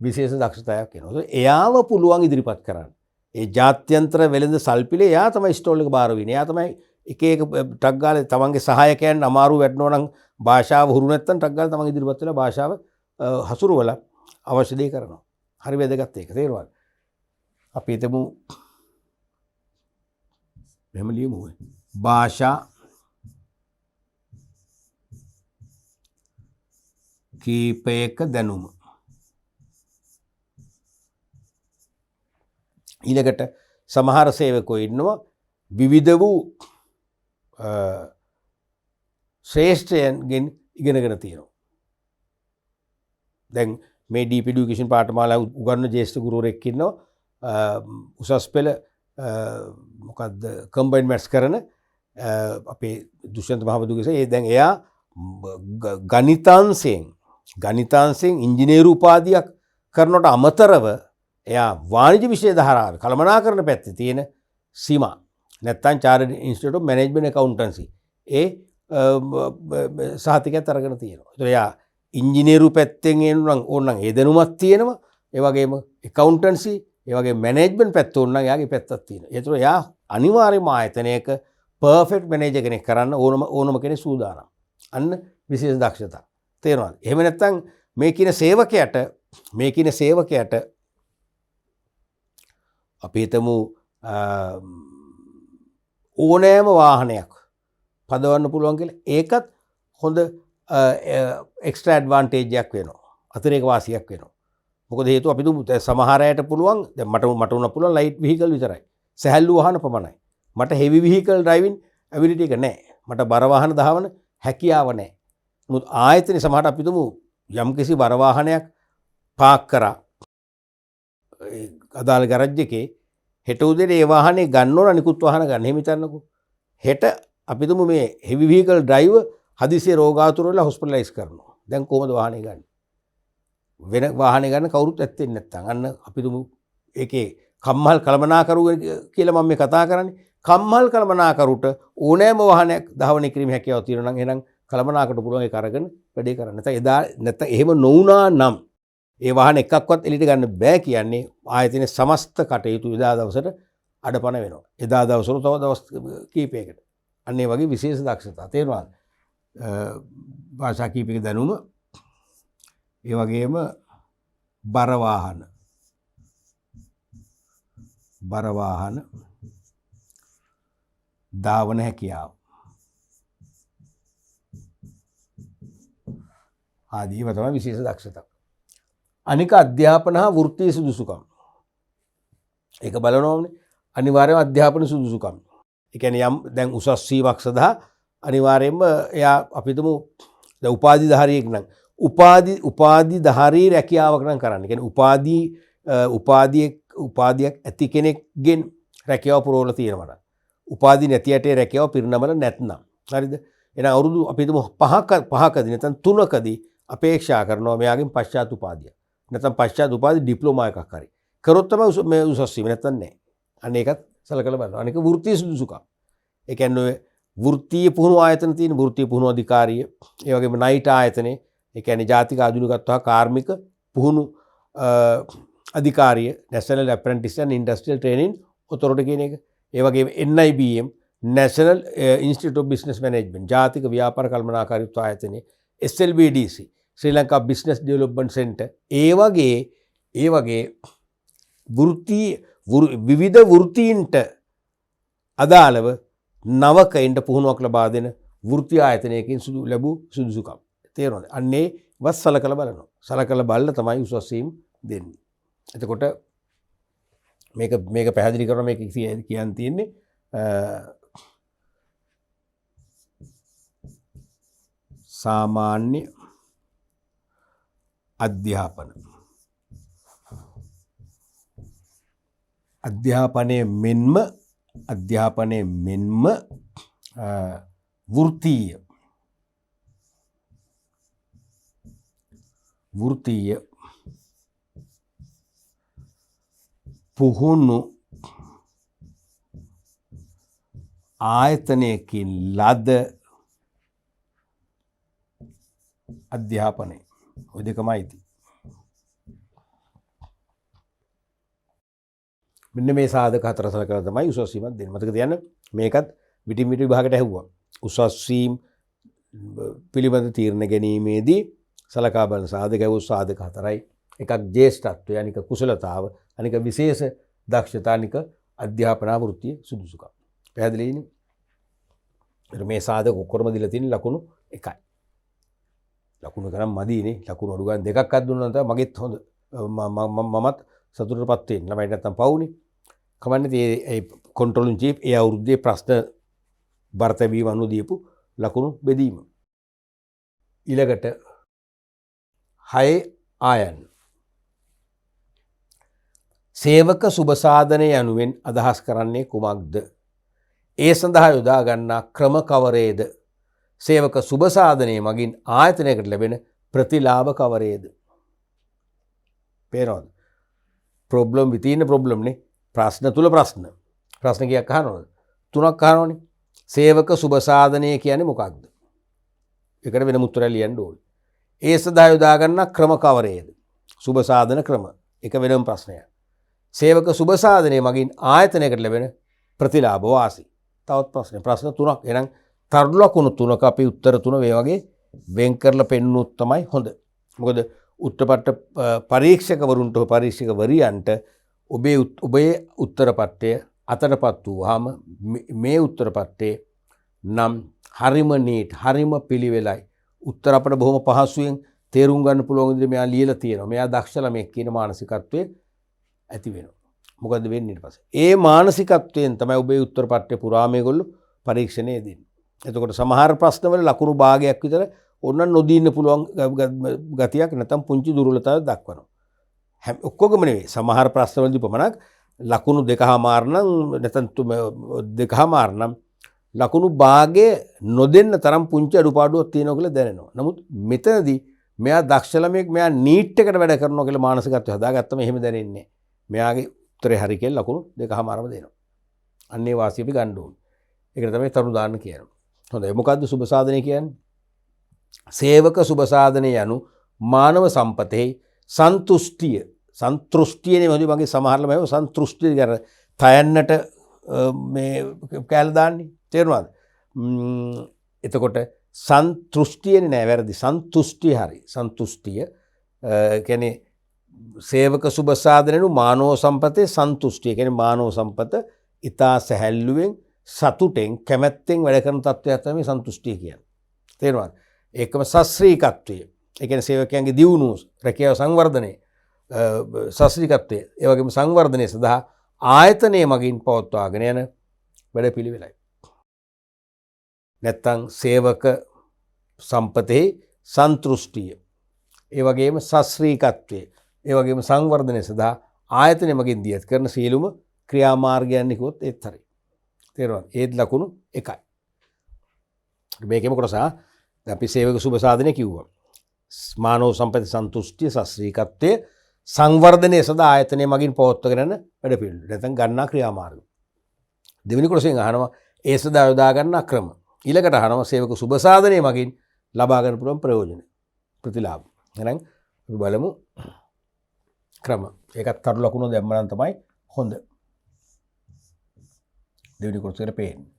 විශේෂ දක්ෂතාවයක් වෙනවා. එයාව පුළුවන් ඉදිරිපත් කරන්න. ඒ ජාත්‍යන්තර වෙළඳ සල්පිලේ එයා තමයි ස්ටෝල් එක බාර වෙන්නේ. එයා තමයි එක ටක් ගාලා තමන්ගේ සහායකයන් අමාරු වැටෙනවා නම් භාෂාව හුරු නැත්නම් ටක් ගාලා තමන් ඉදිරිපත් වෙලා භාෂාව හසුරුවලා අවශ්‍ය දේ කරනවා. හරි වැදගත් ඒක. තේරුණාද? අපි හිතමු එහෙම ලියමු. භාෂා කීපයක දැනුම. ඊළඟට සමහර සේවකයෝ ඉන්නවා විවිධ වූ ශ්‍රේෂ්ඨයන්ගෙන් ඉගෙනගෙන තියෙනවා. දැන් මේ ඩීප් එඩියුකේෂන් පාඨමාලාව උගන්වන ජ්‍යෙෂ්ඨ ගුරුවරයෙක් ඉන්නවා උසස් පෙළ මොකක්ද කම්බයින් මැට්ස් කරන අපේ දුෂ්‍යන්ත මහමදුගේ ඒ දැන් එයා ගණිතාංශයෙන් ඉංජිනේරු උපාධියක් කරනට අමතරව එයා වාණිජ විෂය ධාරාවේ කළමනාකරණ පැත්තේ තියෙන සීමා නැත්තම් චාර්ටර්ඩ් ඉන්ස්ටිටියුට් ඔෆ් මැනේජ්මන්ට් ඇකවුන්ටන්සි ඒ සහතිකයත් අරගෙන තියෙනවා. ඒතර එයා ඉංජිනේරු පැත්තෙන් එනනම් ඕනනම් ඒ දැනුමක් තියෙනවා. ඒ වගේම ඇකවුන්ටන්සි ඒ වගේම මැනේජ්මන්ට් පැත්ත ඕනනම් එයාගේ පැත්තක් තියෙනවා. ඒතර එයා අනිවාර්යයෙන්ම ආයතනයක පර්ෆෙක්ට් මැනේජර් කෙනෙක් කරන්න ඕනම කෙනෙක් සූදානම්. අන්න විශේෂ දක්ෂතා. තේරෙනවද? එහෙම නැත්නම් මේ කියන සේවකයට අපි හිතමු ඕනෑම වාහනයක් පදවන්න පුළුවන් කියලා ඒකත් හොඳ එක්ස්ට්‍රා ඇඩ්වාන්ටේජ් එකක් වෙනවා. අතිරේක වාසියක් වෙනවා. මොකද හේතුව අපි දුමු සමහර අයට පුළුවන් දැන් මට උන පුළුවන් ලයිට් වෙහිකල් විතරයි. සැහැල්ලු වාහන පමණයි. මට හෙවි වෙහිකල් ඩ්‍රයිවිං ඇබිලිටි එක නැහැ. මට බර වාහන දහවන හැකියාව නැහැ. නමුත් ආයතනයේ සමහරට අපි දුමු යම්කිසි බර වාහනයක් පාක් කරා අදාළ ගරජ් එකේ හෙට උදේට ඒ වාහනේ ගන්න ඕන අනිකුත් වාහන ගන්න. එහෙම හිතන්නකෝ. හෙට අපි දුමු මේ හෙවි වෙහිකල් ඩ්‍රයිවර් හදිසියේ රෝගාතුර වෙලා හොස්පිටලයිස් කරනවා. දැන් කොහොමද වාහනේ ගන්න? වෙන වාහනේ ගන්න කවුරුත් ඇත්තේ නැත්තම් අන්න අපි දුමු ඒකේ කම්මල් කළමනාකරු කියලා මම මේ කතා කරන්නේ. කම්මල් කළමනාකරුට ඕනෑම වාහනයක් ධාවනය කිරීම හැකියාව තියෙනවා නම් එහෙනම් කළමනාකරට පුළුවන් ඒක අරගෙන වැඩේ කරන්න. නැත්නම් එහෙම නොවුනා නම් ඒ වාහන එකක්වත් එළියට ගන්න බෑ කියන්නේ ආයතනයේ සමස්ත කටයුතු එදා දවසට අඩපණ වෙනවා. එදා දවසට තව දවස් කීපයකට. අන්න ඒ වගේ විශේෂ දක්ෂතා තේරෙනවද? භාෂා කීපයක දැනුම ඒ වගේම බර වාහන ධාවන හැකියාව ආදීව තමයි විශේෂ දක්ෂතා. අනික අධ්‍යාපන හා වෘත්තීය සුදුසුකම්. ඒක බලනවානේ අනිවාර්යයෙන්ම අධ්‍යාපන සුදුසුකම්. ඒ කියන්නේ යම් දැන් උසස් වීමක් සඳහා අනිවාර්යයෙන්ම එයා අපි තුමු දැන් උපාධිධාරියෙක් නම් උපාධිධාරී රැකියාවක් නම් කරන්න. ඒ කියන්නේ උපාධියක් ඇති කෙනෙක්ගෙන් රැකියාව පුරවලා තියෙනවා. උපාධි නැති යටේ රැකියාව පිරිනමල නැත්නම්. හරිද? එහෙනම් අවුරුදු අපි තුමු 5කදී නැත්නම් 3කදී අපේක්ෂා කරනවා මෙයාගෙන් පශ්චාත් උපාධිය. නැත්නම් පශ්චාත් උපාධි ඩිප්ලෝමා එකක් හරි. කරොත් තමයි මේ උසස් වීම නැත්නම් නැහැ. අන්න ඒකත් සලකලා බලනවා. අනික වෘත්තීය සුදුසුකම්. ඒ කියන්නේ වෘත්තීය පුහුණු ආයතන තියෙන වෘත්තීය පුහුණු අධිකාරිය, ඒ වගේම නයිට් ආයතනේ, ඒ කියන්නේ ජාතික ආධුනිකත්ව කාර්මික පුහුණු අධිකාරිය, National Apprentice and Industrial Training Authority කියන එක. ඒ වගේම NIBM, National Institute of Business Management, ජාතික ව්‍යාපාර කළමනාකාරීත්ව ආයතනය, SLBDC, ශ්‍රී ලංකා Business Development Center. ඒ වගේ විවිධ වෘත්තීන්ට අදාළව නවකයින්ට පුහුණුවක් ලබා දෙන වෘත්ති ආයතනයකින් ලැබූ සුදුසුකම්. තේරෙනවද? අන්නේ වත් සලකලා බලනවා. සලකලා බලලා තමයි උසස් වීම දෙන්නේ. එතකොට මේක පැහැදිලි කරනවා මේක කියන්න තියෙන්නේ සාමාන්‍ය අධ්‍යාපනයේ මෙන්ම වෘත්තීය පුහුණු ආයතනයකින් ලද අධ්‍යාපනය ඔය දෙකමයි තියෙන්නේ. මෙන්න මේ සාධක හතර සලකලා තමයි උසස් වීමක් දෙන්නේ. මතක තියාගන්න මේකත් විටින් විට විභාගයට ඇහුවා. උසස් වීම පිළිබඳ තීරණ ගැනීමේදී සලකා බලන සාධක හතරයි. එකක් ජ්‍යෙෂ්ඨත්වය, අනික කුසලතාව, අනික විශේෂ දක්ෂතා, අනික අධ්‍යාපන වෘත්තීය සුදුසුකම්. පැහැදිලිනේ? මේ සාධක ඔක්කොම දීලා තියෙන ලකුණු එකයි. ලකුණු කරන් මදීනේ. ලකුණු අඩු ගන්න දෙකක් අත් දුන්නා නම් මගෙත් හොඳ මමත් සතුටටපත් වෙන්න. ළමයි නැත්තම් පවුනේ. කමන්නේ ඒ කන්ට්‍රෝලින් චීෆ් ඒ අවුරුද්දේ ප්‍රශ්න බර්තවීම අනුව දීපු ලකුණු බෙදීම. ඊළඟට 6 ආයන් සේවක සුබසාධනය යනුවෙන් අදහස් කරන්නේ කුමක්ද? ඒ සඳහා යොදා ගන්නා ක්‍රම කවරේද? සේවක සුබසාධනය මගින් ආයතනයකට ලැබෙන ප්‍රතිලාභ කවරේද? පේනවද? ප්‍රොබ්ලම් විතින ප්‍රොබ්ලම්නේ. ප්‍රශ්න තුල ප්‍රශ්න. ප්‍රශ්න කීයක් අහනවද? 3ක් අහනවනේ. සේවක සුබසාධනය කියන්නේ මොකක්ද? ඒකට වෙනම උත්තරයක් ලියන්න ඕනේ. ඒ සඳහා යොදා ගන්නා ක්‍රම කවරේද? සුබසාධන ක්‍රම. ඒක වෙනම ප්‍රශ්නයක්. සේවක සුබසාධනය මගින් ආයතනයකට ලැබෙන ප්‍රතිලාභ වාසි. තවත් ප්‍රශ්න. ප්‍රශ්න 3ක්. එහෙනම් තරුණ ලකුණු 3ක අපි උත්තර 3 මේ වගේ වෙන් කරලා පෙන්නුවොත් තමයි හොඳ. මොකද උත්තරපත්‍ර පරීක්ෂකවරුන්ට හෝ පරීක්ෂකවරියන්ට ඔබේ උත්තරපත්‍රය අතටපත් වූවාම මේ උත්තරපත්‍රයේ නම් හරිම නීට් හරිම පිළිවෙලයි. උත්තර අපිට බොහොම පහසුවෙන් තේරුම් ගන්න පුළුවන් විදිහට මෙයා ලියලා තියෙනවා. මෙයා දක්ෂ ළමෙක් කියන මානසිකත්වයේ ඇති වෙනවා. මොකද වෙන්නේ ඊට පස්සේ? ඒ මානසිකත්වයෙන් තමයි ඔබේ උත්තරපත්‍රය පුරා මේගොල්ලෝ පරීක්ෂණය දෙන්නේ. එතකොට සමහර ප්‍රශ්නවල ලකුණු භාගයක් විතර ඕන නොදීන්න පුළුවන් ගතියක් නැත්නම් පුංචි දුර්වලතාවයක් දක්වනවා. ඔක්කොගම නෙවෙයි. සමහර ප්‍රශ්නවලදී පමණක් ලකුණු 2.5 නම් නැත්නම් 2.5 නම් ලකුණු භාගය නොදෙන්න තරම් පුංචි අඩුපාඩුවක් තියෙනවා කියලා දැනෙනවා. නමුත් මෙතනදී මෙයා දක්ෂ ළමයෙක් මෙයා නීට් එකට වැඩ කරනවා කියලා මානසිකත්වය හදාගත්තම එහෙම දැනෙන්නේ නැහැ. මෙයාගේ උත්තරේ හරි කියලා ලකුණු 2.5ම දෙනවා. අන්නේ වාසිය අපි ගන්න ඕනේ. ඒකට තමයි තරු දාන්න කියන්නේ. හොඳයි. මොකද්ද සුබසාධනය කියන්නේ? සේවක සුබසාධනය යනු මානව සම්පතෙහි සන්තුෂ්ටිය. සන්තෘෂ්ටියනේ මගේ සමහර ළමයි සන්තෘෂ්ටිය කර තයන්නට මේ කැල දාන්නේ. තේරුණාද? එතකොට සන්තෘෂ්ටියනේ නෑ වැරදි. සන්තුෂ්ටිය හරි. සන්තුෂ්ටිය කියන්නේ සේවක සුබසාධනයනු මානව සම්පතේ සන්තුෂ්ටිය. කියන්නේ මානව සම්පත ඊතා සැහැල්ලුවෙන් සතුටෙන් කැමැත්තෙන් වැඩ කරන තත්ත්වයක් තමයි සන්තුෂ්ටිය කියන්නේ. තේරුණාද? ඒකම සස්ත්‍රීකත්වය. ඒ කියන්නේ සේවකයන්ගේ දියුණුව, රැකියාව සංවර්ධනය, සස්ත්‍රීකත්වය, ඒ වගේම සංවර්ධනය සඳහා ආයතනයේ මගින් පවත්වාගෙන යන වැඩපිළිවෙලයි. නැත්තම් සේවක සම්පතේ සන්තුෂ්ටිය, ඒ වගේම සස්ත්‍රීකත්වය, ඒ වගේම සංවර්ධනය සඳහා ආයතනයේ මගින් දියත් කරන සියලුම ක්‍රියාමාර්ගයන් නිකුත් ඒත් හරි. තේරුණාද? ඒත් ලකුණු එකයි. මේකෙම කොටස අපි සේවක සුබසාධනය කිව්වා. මානව සම්පති සන්තුෂ්ටිය, සස්ත්‍රීකත්වය, සංවර්ධනය සඳහා ආයතනයේ මගින් පවත්වාගෙන යන වැඩපිළිවෙල. නැත්නම් ගන්නා ක්‍රියාමාර්ග. දෙවෙනි කොටසෙන් අහනවා ඒ සඳහා යොදා ගන්නා ක්‍රම. ඊළඟට අහනවා සේවක සුබසාධනය මගින් ලබා ගන්න පුළුවන් ප්‍රයෝජන, ප්‍රතිලාභ. එහෙනම් අපි බලමු ක්‍රම. ඒකත් කරු ලකුණු දැම්මනම් තමයි හොඳ. දෙවෙනි කොටසට පේන්නේ.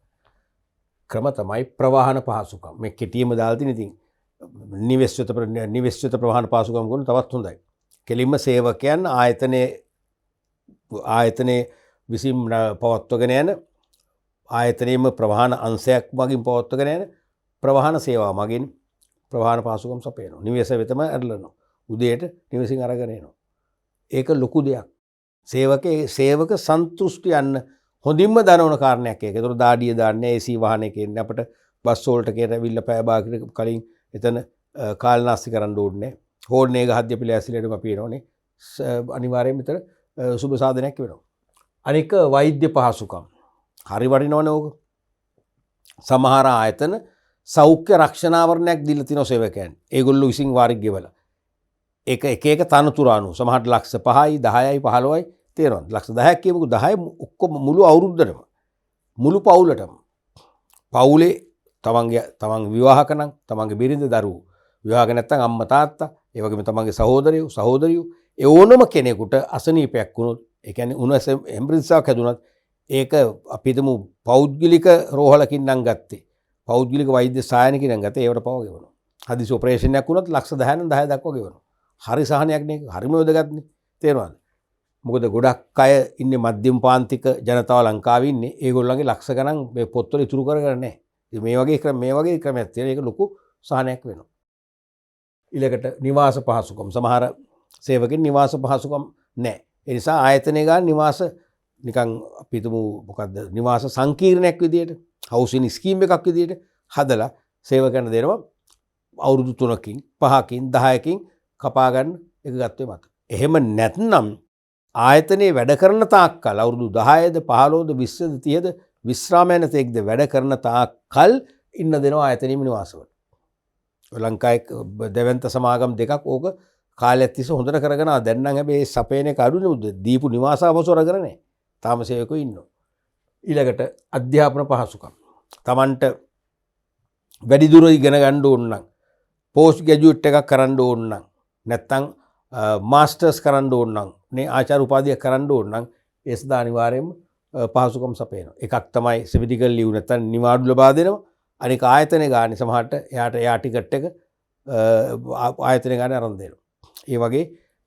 ක්‍රම තමයි ප්‍රවාහන පහසුකම්. මේ කෙටියම දාලා තියෙන ඉතින් නිවෙස්විත ප්‍රවාහන පහසුකම් ගන්න තවත් හොඳයි. කෙලින්ම සේවකයන් ආයතනයේ විසින් පවත්වගෙන යන ආයතනයේම ප්‍රවාහන අංශයක් මගින් පවත්වගෙන යන ප්‍රවාහන සේවා මගින් ප්‍රවාහන පහසුකම් සපයනවා. නිවෙස වෙතම ඇරලනවා. උදේට නිවෙසින් අරගෙන එනවා. ඒක ලොකු දෙයක්. සේවක සන්තුෂ්ටි යන්න හොඳින්ම දනවන කාරණයක් ඒක. ඒතර දාඩිය දාන්නේ AC වාහනයක ඉන්නේ අපිට බස් වලට කියලා පැය භාගයකට කලින් එතන කාලනාස්ති කරන්න ඕනේ. හෝර්න් එක හද්‍ය පිළිඇසිලටම අපි එනෝනේ. අනිවාර්යයෙන්ම විතර සුබ සාධනයක් වෙනවා. අනික වෛද්‍ය පහසුකම්. හරි වටිනවනේ ඕක. සමහර ආයතන සෞඛ්‍ය රක්ෂණාවරණයක් දීලා තියෙනවා සේවකයන්. ඒගොල්ලෝ විසින් වාරික් ගෙවලා. ඒක එක තනතුර අනුව සමහරට ලක්ෂ 5යි 10යි 15යි තේරෙනවද? ලක්ෂ 10ක් කියමුකෝ 10 ඔක්කොම මුළු අවුරුද්දටම මුළු පවුලටම පවුලේ තමන් විවාහක නම් තමන්ගේ බිරිඳ දරුවෝ විවාහක නැත්නම් අම්මා තාත්තා ඒ වගේම තමන්ගේ සහෝදරයෝ ඒ ඕනම කෙනෙකුට අසනීපයක් වුණොත් ඒ කියන්නේ උණස එම්බ්‍රින්සාවක් හැදුනත් ඒක අපි හිතමු පෞද්ගලික රෝහලකින් නම් ගත්තේ පෞද්ගලික වෛද්‍ය සායනකින් නම් ගත්තේ ඒවට පව ගෙවනවා. හදිසි ඔපරේෂන් එකක් වුණොත් ලක්ෂ 10 නම් 10 දක්වා ගෙවනවා. හරි සහනයක් නේ. හරිම වැදගත්නේ. තේරෙනවද? මොකද ගොඩක් අය ඉන්නේ මධ්‍යම පාන්තික ජනතාව ලංකාවේ ඉන්නේ. ඒගොල්ලන්ගේ ලක්ෂ ගණන් මේ පොත්වල ඉතුරු කරගෙන නැහැ. ඉතින් මේ වගේ ක්‍රමයක් තියෙන එක ලොකු සහනයක් වෙනවා. ඊළඟට නිවාස පහසුකම්. සමහර සේවකෙන් නිවාස පහසුකම් නැහැ. ඒ නිසා ආයතනයේ ගන්න නිවාස නිකන් අපි හිතමු මොකද්ද නිවාස සංකීර්ණයක් විදියට හවුසින් ස්කීම් එකක් විදියට හදලා සේවකයන් දෙනවා අවුරුදු 3කින් 5කින් 10කින් කපා ගන්න එක ගත්තේ මත. එහෙම නැත්නම් ආයතනයේ වැඩ කරන තාක්කල් අවුරුදු 10ද 15ද 20ද 30ද විශ්‍රාමයන තෙක්ද වැඩ කරන තාක්කල් ඉන්න දෙනවා ආයතනයේ නිවාසවල. ලංකාවේ දෙවන්ත සමාගම් දෙකක් ඕක කාලයක් තිස්සේ හොඳට කරගෙන ආ දැන් නම් හැබැයි සපේන එක අඩුනේ උද දීපු නිවාසාවසොර කරන්නේ. තාම සේවකයෝ ඉන්නවා. ඊළඟට අධ්‍යාපන පහසුකම්. Tamanට වැඩි දුර ඉගෙන ගන්න ඕන නම් පෝස්ට් ග්‍රැජුවේට් එකක් කරන්න ඕන නම් නැත්නම් මාස්ටර්ස් කරන්න ඕන නම් නේ ආචාර්ය උපාධියක් කරන්න ඕන නම් ඒ සදා අනිවාර්යයෙන්ම පහසුකම් සපයනවා. එකක් තමයි සෙවිටිකල් ලියු නැත්නම් නිවාඩු ලබා දෙනවා. අනික ආයතනයේ ගානේ සමහරට එයා ටිකට් එක ආයතනයේ ගානේ අරන් දෙනවා. ඒ වගේ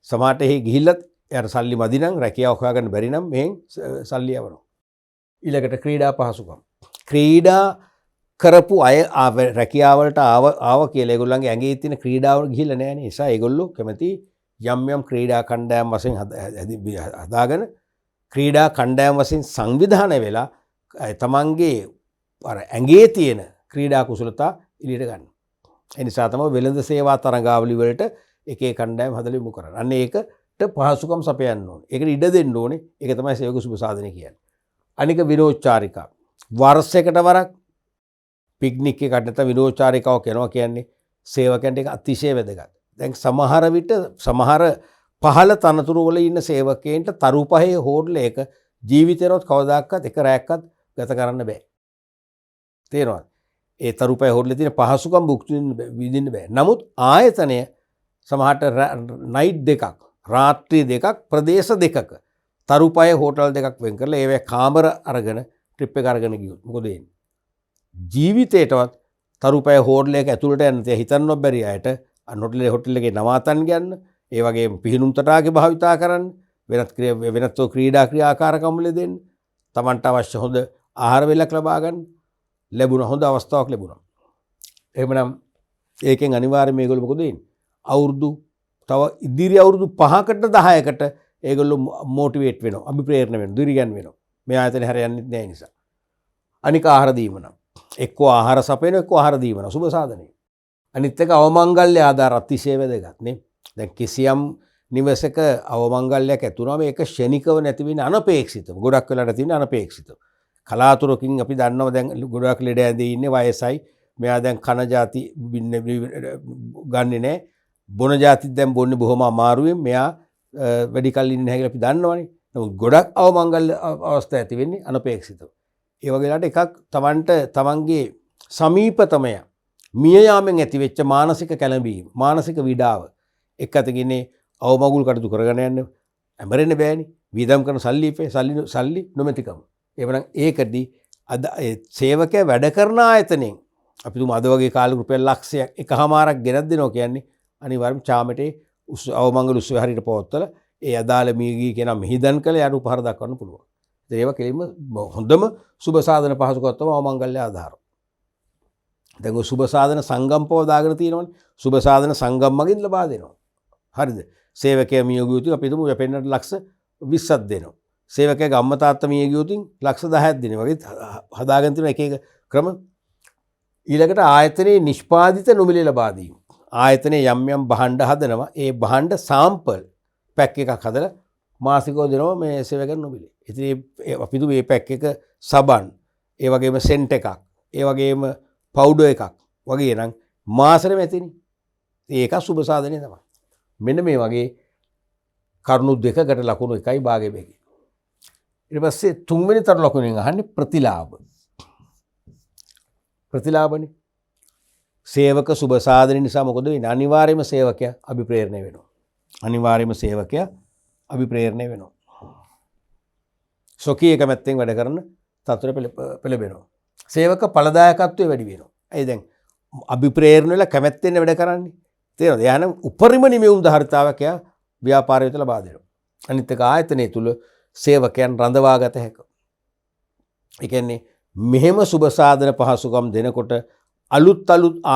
සමහරට එහි ගිහිල්ලත් එයාට සල්ලි මදි නම් රැකියාව හොයාගන්න බැරි නම් මෙහෙන් සල්ලි යවනවා. ඊළඟට ක්‍රීඩා පහසුකම්. ක්‍රීඩා කරපු අය රැකියාවලට ආව කියලා ඒගොල්ලන්ගේ ඇඟේ තියෙන ක්‍රීඩාවල ගිහිල්ලා නැහැ නේ. නිසා ඒගොල්ලෝ කැමති යම් යම් ක්‍රීඩා කණ්ඩායම් වශයෙන් හදාගෙන ක්‍රීඩා කණ්ඩායම් වශයෙන් සංවිධානය වෙලා තමන්ගේ අර ඇඟේ තියෙන ක්‍රීඩා කුසලතා එළියට ගන්න. ඒ නිසා තමයි වෙළඳ සේවා තරඟාවලි වලට එක එක කණ්ඩායම් හදලා යොමු කරන්නේ. අන්න ඒකට පහසුකම් සපයන්න ඕනේ. ඒකට ඉඩ දෙන්න ඕනේ. ඒක තමයි සේවක සුබ සාධනය කියන්නේ. අනික විනෝදචාරිකා. වර්ෂයකට වරක් පික්නික් එකකට නැත්නම් විනෝදචාරිකාවක් යනවා කියන්නේ සේවකයන්ට ඒක අතිශය වැදගත්. දැන් සමහර විට සමහර පහළ තනතුරු වල ඉන්න සේවකයන්ට තරු පහේ හෝටලයක ජීවිතේරොත් කවදාකවත් එක රැයක්වත් ගත කරන්න බෑ. තේරෙනවද? ඒ තරු පහේ හෝටලේ තියෙන පහසුකම් භුක්ති විඳින්න බෑ. නමුත් ආයතනය සමහරට නයිට් දෙකක්, රාත්‍රී දෙකක්, ප්‍රදේශ දෙකක තරු පහේ හෝටල් දෙකක් වෙන් කරලා ඒවැ කාමර අරගෙන ට්‍රිප් එක අරගෙන ගියොත් මොකද වෙන්නේ? ජීවිතේටවත් තරු පහේ හෝටලයක ඇතුළට යන්න තිය හිතන්නවත් බැරි අයට හෝටල් එකේ නවාතන් ගන්න, ඒ වගේම පිහිනුම් තටාකේ භාවිතා කරන්න, වෙනත් ක්‍රීඩා ක්‍රියාකාරකම් වල දෙන්න, Tamanට අවශ්‍ය හොඳ ආහාර වේලක් ලබා ගන්න ලැබුණා, හොඳ අවස්ථාවක් ලැබුණා. එහෙමනම් ඒකෙන් අනිවාර්යයෙන් මේගොල්ලෝ මොකද වෙන්නේ? තව ඉදිරි අවුරුදු 5කට 10කට ඒගොල්ලෝ මොටිවේට් වෙනවා, අභිප්‍රේරණ වෙනවා, දිරිගන් වෙනවා. මේ ආයතනේ හැරෙන්නේ නැහැ නිසා. අනික ආහාර දීමන. එක්කෝ ආහාර සපයන, එක්කෝ ආහාර දීමන සුබ සාධනය. අනිත් එක අවමංගල්‍ය ආධාර අතිශය වැදගත් නේ. දැන් කිසියම් නිවසක අවමංගල්‍යයක් ඇති වුණාම ඒක ෂණිකව නැති වෙන්නේ අනපේක්ෂිතව. ගොඩක් වෙලාට තියෙන අනපේක්ෂිතව. කලාතුරකින් අපි දන්නවා දැන් ගොඩක් ලෙඩ ඇඳේ ඉන්නේ වයසයි. මෙයා දැන් කන જાති ගන්නෙ නැහැ. බොන જાතිත් දැන් බොන්නේ බොහොම අමාරුවෙන්. මෙයා වැඩි කල් ඉන්නේ නැහැ කියලා අපි දන්නවනේ. නමුත් ගොඩක් අවමංගල්‍ය අවස්ථා ඇති වෙන්නේ අනපේක්ෂිතව. ඒ වගේ වෙලාවට එකක් තමන්ගේ සමීපතමය මිය යාමෙන් ඇති වෙච්ච මානසික කැළඹීම, මානසික විඩාව එක් අතකින්නේ අවමගුල් කටයුතු කරගෙන යන්න ඇමරෙන්න බෑනේ. වීදම් කරන සල්ලි නොමැතිකම. එවනම් ඒකදී අද සේවකයා වැඩ කරන ආයතනෙන් අපි තුමු අද වගේ කාලෙක රුපියල් ලක්ෂයක් එකහමාරක් ගෙනත් දෙනවා කියන්නේ අනිවාර්යයෙන් චාමටේ අවමංගල උත්සවය හරියට පවත්වලා ඒ අදාළ මියගිය කෙනා මිහිදන් කළ යාට උපහාර දක්වන්න පුළුවන්. ඒවා කෙලින්ම හොඳම සුබ සාධන පහසුකම් තමයි අවමංගල්‍ය ආධාර. දැන් ඔය සුබ සාධන සංගම් පව දාගෙන තියෙනවනේ. සුබ සාධන සංගම් මගින් ලබා දෙනවා. හරිද? සේවකයා මිය ගියොත් අපි තුමු යපෙන්නට ලක්ෂ 20ක් දෙනවා. සේවකයාගේ අම්මා තාත්තා මිය ගියොත් ලක්ෂ 10ක් දෙනවා. වගේ හදාගෙන තියෙන එක එක ක්‍රම. ඊළඟට ආයතනයේ නිෂ්පාදිත නොමිලේ ලබා දීම. ආයතනයේ යම් යම් භාණ්ඩ හදනවා. ඒ භාණ්ඩ සාම්පල් පැක් එකක් හදලා මාසිකව දෙනවා මේ සේවකයන් නොමිලේ. ඉතින් අපි තුමු මේ පැක් එක සබන්, ඒ වගේම සෙන්ට් එකක්, ඒ වගේම පවුඩර් එකක් වගේ නම් මාසෙම ඇතිනේ. ඒක සුබ සාධනය තමයි. මෙන්න මේ වගේ කරුණු දෙකකට ලකුණු 1 භාගය දෙකයි. ඊට පස්සේ තුන්වෙනි තර ලකුණෙන් අහන්නේ ප්‍රතිලාභ. ප්‍රතිලාභනේ. සේවක සුබ සාධනය නිසා මොකද වෙන්නේ? අනිවාර්යයෙන්ම සේවකයා අභිප්‍රේරණය වෙනවා. අනිවාර්යයෙන්ම සේවකයා අභිප්‍රේරණය වෙනවා. සොකී කැමැත්තෙන් වැඩ කරන තත්ත්වයට පෙළඹෙනවා. සේවක ඵලදායකත්වය වැඩි වෙනවා. ඒ දැන් අභිප්‍රේරණ වෙලා කැමැත්තෙන් වැඩ කරන්නේ. තේරෙනවද? එයා නම් උපරිම නිමෙවුම් ධාරිතාවක් එයා ව්‍යාපාරයට ලබා දෙනවා. අනිත් එක ආයතනය තුල සේවකයන් රඳවා ගත හැකියි. ඒ කියන්නේ මෙහෙම සුබ සාධන පහසුකම් දෙනකොට අලුත්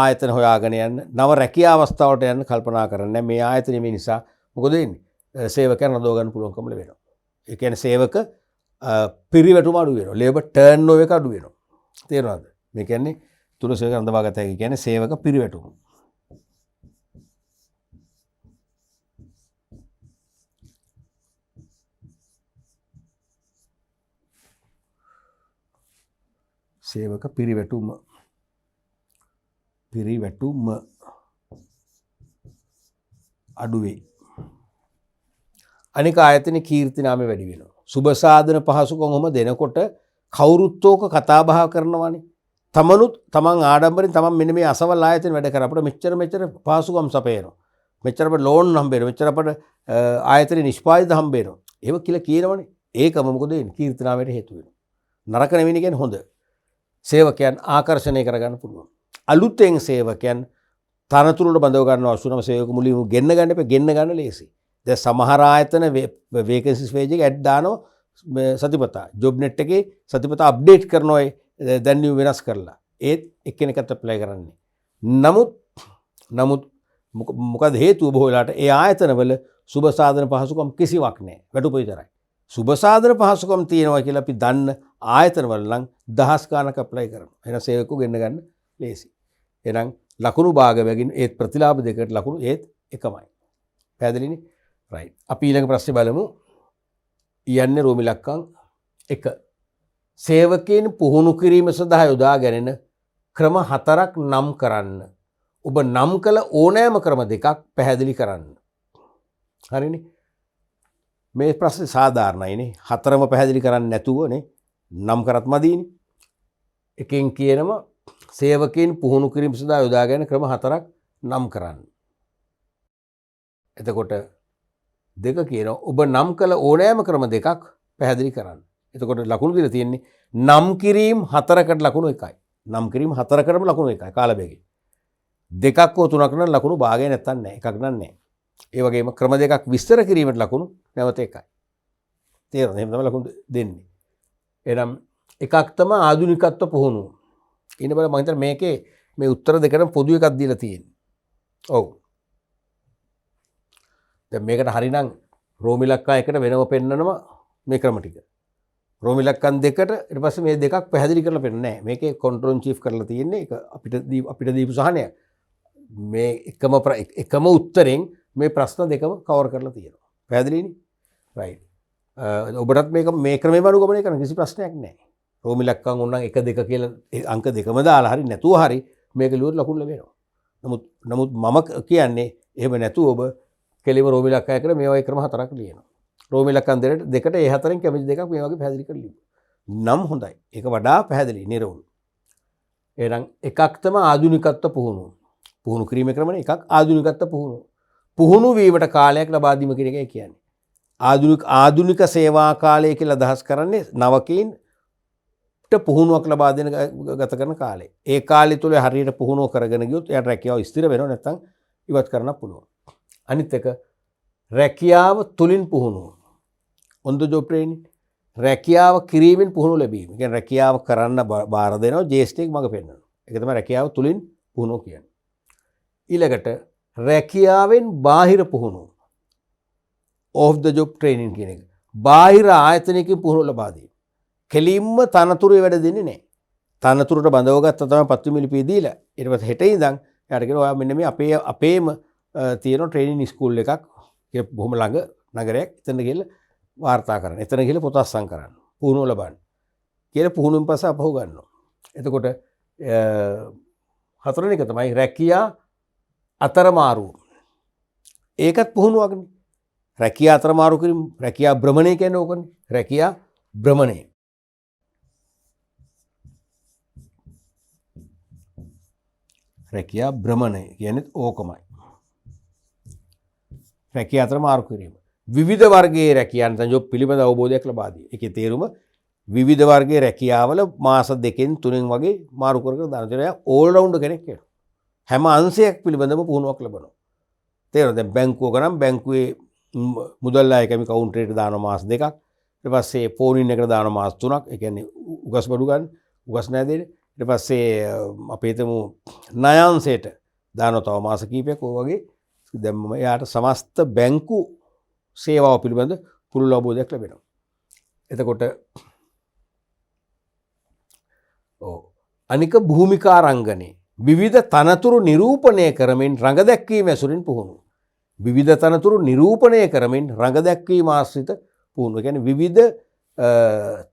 ආයතන හොයාගෙන යන්න, නව රැකියා අවස්ථාවට යන්න කල්පනා කරන්නේ. මේ ආයතනෙ මේ නිසා මොකද වෙන්නේ? සේවකයන් රඳව ගන්න පුළුවන්කම ලැබෙනවා. ඒ කියන්නේ සේවක පිරිවැටුම අඩු වෙනවා. ලේබර් ටර්න් ඕවර් එක අඩු වෙනවා. තේරෙනවද? මේ කියන්නේ තුල සේවක රඳවා ගත හැකි කියන්නේ සේවක පිරිවැටුම. සේවක පිරිවැටුම අඩුවේ. අනික ආයතන කීර්ති නාමය වැඩි වෙනවා. සුබ සාධන පහසුකම් ඔහම දෙනකොට කවුරුත් ඕක කතා බහ කරනවානේ. තමනුත් තමන් ආඩම්බරෙන් තමන් මෙන්න මේ අසවල් ආයතන වැඩ කර අපිට මෙච්චර පහසුකම් සපයනවා. මෙච්චර අපිට ලෝන් හම්බ වෙනවා. මෙච්චර අපිට ආයතන නිෂ්පාදිත හම්බ වෙනවා. ඒව කියලා කියනවනේ. ඒකම මොකද වෙන්නේ? කීර්ති නාමයට හේතු වෙනවා. නරක නෙවෙයි කියන්නේ හොඳ. සේවකයන් ආකර්ෂණය කරගන්න පුළුවන්. අලුතෙන් සේවකයන් තනතුරට බඳව ගන්න අවශ්‍ය නම් සේවක මුලින්ම ගෙන්න ගන්න එපා. ගෙන්න ගන්න ලේසි. දැන් සමහර ආයතන වේකන්සිස් පේජ් එකේ ඇඩ් දානවා සතිපතා. ජොබ් net එකේ සතිපතා අප්ඩේට් කරනවා දැන්වීම වෙනස් කරලා. ඒත් එක්කෙනෙක්ට ඇප්ලයි කරන්නේ. නමුත් මොකද හේතුව බොහෝ වෙලාවට ඒ ආයතනවල සුබ සාධන පහසුකම් කිසිවක් නැහැ. වැටුප විතරයි. සුබ සාධන පහසුකම් තියෙනවා කියලා අපි දන්න ආයතනවල නම් දහස් ගාණක් ඇප්ලයි කරනවා. එහෙනම් සේවකව ගෙන්න ගන්න ලේසි. එහෙනම් ලකුණු භාග වගින් ඒත් ප්‍රතිලාභ දෙකට ලකුණු ඒත් එකමයි. පැහැදිලිනේ? රයිට්. අපි ඊළඟ ප්‍රශ්නේ බලමු. යන්නේ රෝම ඉලක්කම් 1. සේවකයන් පුහුණු කිරීම සඳහා යොදා ගැනෙන ක්‍රම 4ක් නම් කරන්න. ඔබ නම් කළ ඕනෑම ක්‍රම දෙකක් පැහැදිලි කරන්න. හරිනේ? මේ ප්‍රශ්නේ සාධාරණයිනේ. 4ම පැහැදිලි කරන්නේ නැතුවනේ නම් කරත් මදීනේ. එකෙන් කියනවා සේවකයන් පුහුණු කිරීම සඳහා යොදා ගැනෙන ක්‍රම 4ක් නම් කරන්න. එතකොට දෙක කියනවා ඔබ නම් කළ ඕනෑම ක්‍රම දෙකක් පැහැදිලි කරන්න. එතකොට ලකුණු දීලා තියෙන්නේ නම් කිරීම 4කට ලකුණු 1යි. නම් කිරීම 4කටම ලකුණු 1යි කාලබේගේ. දෙකක් හෝ තුනක් නම් ලකුණු භාගය නැත්තන් නැහැ. එකක් නම් නැහැ. ඒ වගේම ක්‍රම දෙකක් විස්තර කිරීමට ලකුණු නැවත 1යි. තේරෙනවද? එහෙම තමයි ලකුණු දෙන්නේ. එහෙනම් එකක් තමයි ආධුනිකත්ව පුහුණුව. ඉන්න බල මම හිතන්නේ මේකේ මේ උත්තර දෙකටම පොදු එකක් දීලා තියෙන්නේ. ඔව්. දැන් මේකට හරිනම් රෝම ඉලක්කම් 1ට වෙනම පෙන්නනවා මේ ක්‍රම ටික. රෝම ඉලක්කම් 2ට ඊට පස්සේ මේ දෙකක් පැහැදිලි කරලා පෙන්නන්නේ නැහැ. මේකේ කන්ට්‍රෝල් චීෆ් කරලා තියෙන්නේ ඒක අපිට දීපු සහනයක්. මේ එකම උත්තරෙන් මේ ප්‍රශ්න දෙකම කවර් කරලා තියෙනවා. පැහැදිලිනේ? රයිට්. ඔබටත් මේ ක්‍රමෙම අනුගමනය කරන්න කිසි ප්‍රශ්නයක් නැහැ. රෝම ඉලක්කම් ඕනනම් 1 2 කියලා අංක දෙකම දාලා හරි නැතුව හරි මේක ලියුවොත් ලකුණු ලැබෙනවා. නමුත් මම කියන්නේ එහෙම නැතුව ඔබ කෙලිම රෝම ඉලක්කම් 1ට මේ වගේ ක්‍රම 4ක් ලියනවා. රෝම ඉලක්කම් 2ට ඒ 4න් කැමති දෙකක් මේ වගේ පැහැදිලි කරලා ලියනවා. නම් හොඳයි. ඒක වඩා පැහැදිලි නිරවුල්. එහෙනම් එකක් තමයි ආධුනිකත්ව පුහුණුව. පුහුණු කිරීමේ ක්‍රමනේ එකක් ආධුනිකත්ව පුහුණුව. පුහුණු වීමට කාලයක් ලබා දීම කියන එකයි කියන්නේ. ආධුනික සේවා කාලය කියලා අදහස් කරන්නේ නවකීන්ට පුහුණුවක් ලබා දෙන ගත කරන කාලය. ඒ කාලය තුල හරියට පුහුණුව කරගෙන ගියොත් එයාට රැකියාව ස්ථිර වෙනව නැත්නම් ඉවත් කරන්න පුළුවන්. අනිත් එක රැකියාව තුලින් පුහුණුව. on the job training රැකියාව කිරීමෙන් පුහුණුව ලැබීම. කියන්නේ රැකියාව කරන්න බාර දෙනවා ජේස්ටෙක් මඟ පෙන්වනවා. ඒක තමයි රැකියාව තුලින් පුහුණුව කියන්නේ. ඊළඟට රැකියාවෙන් බාහිර පුහුණුව. off the job training කියන එක. බාහිර ආයතනයකින් පුහුණුව ලබා දීම. කෙලින්ම තනතුරේ වැඩ දෙන්නේ නැහැ. තනතුරට බඳව ගත්තා තමයි පත්තු මිලිපිය දීලා. ඊට පස්සේ හෙට ඉඳන් එයාට කියනවා ඔයා මෙන්න මේ අපේම තියෙන ට්‍රේනින් ස්කූල් එකක් බොහොම ළඟ නගරයක්. එතන ගිහලා වාර්තා කරන්න. එතන ගිහලා පොත අස්සම් කරන්න. පුහුණුව ලබන්න. කියලා පුහුණුවෙන් පස්සේ අපහු ගන්නවා. එතකොට හතරවෙනි එක තමයි රැකියා අතරමාරු. ඒකත් පුහුණුවක්නේ. රැකියා අතරමාරු කිරීම රැකියා භ්‍රමණය කියන්නේ ඕකනේ. රැකියා භ්‍රමණය. රැකියා භ්‍රමණය කියන්නේ ඕකමයි. රැකියා අතරමාරු කිරීම. විවිධ වර්ගයේ රැකියා නැත්නම් ජොබ් පිළිබඳ අවබෝධයක් ලබා දී. ඒකේ තේරුම විවිධ වර්ගයේ රැකියාවල මාස 2කින් 3කින් වගේ මාරු කර කර දාන. ඒතර ඕල් රවුන්ඩර් කෙනෙක් වෙනවා. හැම අංශයක් පිළිබඳව පුහුණුවක් ලබනවා. තේරෙනවද? දැන් බැංකුවක නම් බැංකුවේ මුදල් ආයකමි කවුන්ටරේට දාන මාස 2ක්. ඊට පස්සේ ෆෝන් එකට දාන මාස 3ක්. ඒ කියන්නේ උගස් බඩු ගන්න, උගස් නෑදේට. ඊට පස්සේ අපි හිතමු ණයාංශයට දානවා තව මාස කිහිපයක්. ඔය වගේ දැන් මම එයාට සමස්ත බැංකු සේවාව පිළිබඳ පුළුල් අවබෝධයක් ලැබෙනවා. එතකොට අනික භූමිකා රංගනයේ විවිධ තනතුරු නිරූපණය කරමින් රඟ දැක්වීම ඇසුරින් පුහුණුව. විවිධ තනතුරු නිරූපණය කරමින් රඟ දැක්වීම ආශ්‍රිත පුහුණුව. කියන්නේ විවිධ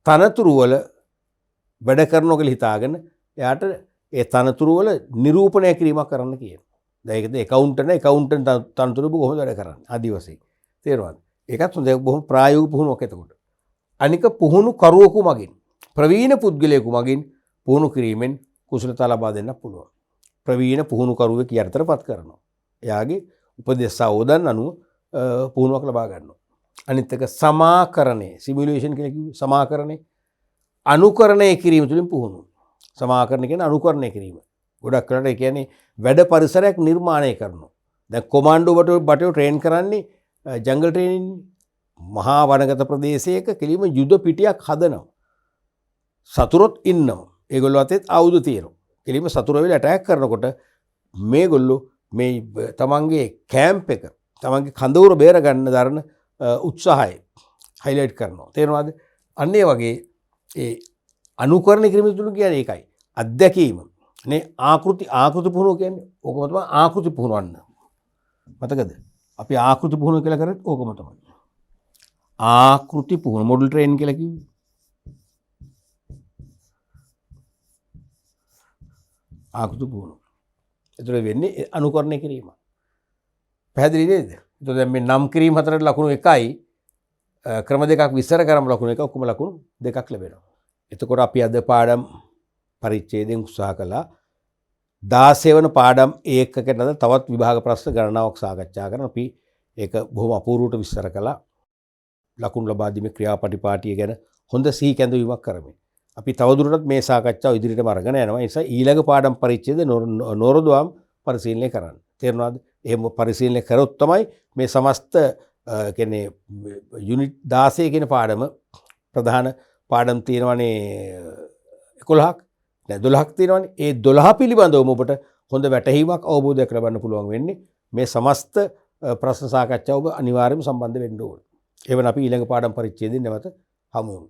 තනතුරු වල වැඩ කරනවා කියලා හිතාගෙන එයාට ඒ තනතුරු වල නිරූපණය කිරීමක් කරන්න කියනවා. දැන් ඒකද එකවුන්ටන්ට් තනතුරු කොහොමද වැඩ කරන්නේ ආදි වශයෙන්. තේරුණාද? ඒකත් හොඳ බොහොම ප්‍රායෝගික පුහුණුවක් එතකොට. අනික පුහුණු කරුවෙකු මගින් ප්‍රවීණ පුද්ගලයෙකු මගින් පුහුණු කිරීමෙන් කුසලතා ලබා දෙන්න පුළුවන්. ප්‍රවීණ පුහුණු කරුවෙක් යටතටපත් කරනවා. එයාගේ උපදේශ අවෝදන් අනුව පුහුණුවක් ලබා ගන්නවා. අනිත් එක සමාකරණය සිමියුලේෂන් කියලා කිව්වේ සමාකරණය අනුකරණය කිරීම තුළින් පුහුණු. සමාකරණය කියන්නේ අනුකරණය කිරීම. ගොඩක් කරලා ඒ කියන්නේ වැඩ පරිසරයක් නිර්මාණය කරනවා. දැන් කොමාන්ඩෝ බටයෝ ට්‍රේන් කරන්නේ ජංගල් ට්‍රේනින් මහා වනගත ප්‍රදේශයක කෙලිම යුද පිටියක් හදනවා. සතුරොත් ඉන්නවා. ඒගොල්ලෝ අතේ ආයුධ තියෙනවා. කෙලිම සතුර වෙලා ඇටැක් කරනකොට මේගොල්ලෝ මේ තමන්ගේ කැම්ප් එක තමන්ගේ කඳවුර බේර ගන්න දරන උත්සාහය හයිලයිට් කරනවා. තේරෙනවද? අන්න ඒ වගේ ඒ අනුකරණ කිරීම තුළ කියන්නේ ඒකයි. අත්දැකීම. නේ ආකෘති පුහුණුව කියන්නේ ඕකම තමයි ආකෘති පුහුණුවන්න. මතකද? අපි ආකෘති පුහුණුව කියලා කරන්නේ ඕකම තමයි. ආකෘති පුහුණුව මොඩල් ට්‍රේන් කියලා කිව්වේ. ආකෘති පුහුණුව. ඒතර වෙන්නේ අනුකරණය කිරීම. පැහැදිලි නේද? ඒතර දැන් මේ නම් කිරීම හතරට ලකුණු 1යි ක්‍රම දෙකක් විස්තර කරමු ලකුණු 1 ඔක්කොම ලකුණු 2ක් ලැබෙනවා. එතකොට අපි අද පාඩම් පරිච්ඡේදයෙන් උත්සාහ කළා 16 වන පාඩම් ඒකකටද තවත් විභාග ප්‍රශ්න ගණනාවක් සාකච්ඡා කරන අපි ඒක බොහොම අපූර්වට විස්තර කළා. ලකුණු ලබා දීමේ ක්‍රියාපටිපාටිය ගැන හොඳ සිහි කැඳවීමක් කරමින් අපි තවදුරටත් මේ සාකච්ඡාව ඉදිරියටම අරගෙන යනවා. ඒ නිසා ඊළඟ පාඩම් පරිච්ඡේද නොරොදවාම පරිශීලනය කරන්න. තේරුණාද? එහෙම පරිශීලනය කරොත් තමයි මේ සමස්ත කියන්නේ යුනිට් 16 කියන පාඩම ප්‍රධාන පාඩම් තියෙනවානේ 11ක්. දැන් 12ක් තියෙනවානේ. ඒ 12 පිළිබඳවම ඔබට හොඳ වැටහීමක් අවබෝධයක් ලබන්න පුළුවන් වෙන්නේ මේ සමස්ත ප්‍රශ්න සාකච්ඡාව ඔබ අනිවාර්යයෙන්ම සම්බන්ධ වෙන්න ඕනේ. එවන අපි ඊළඟ පාඩම් පරිච්ඡේදයෙන් නැවත හමු වෙමු.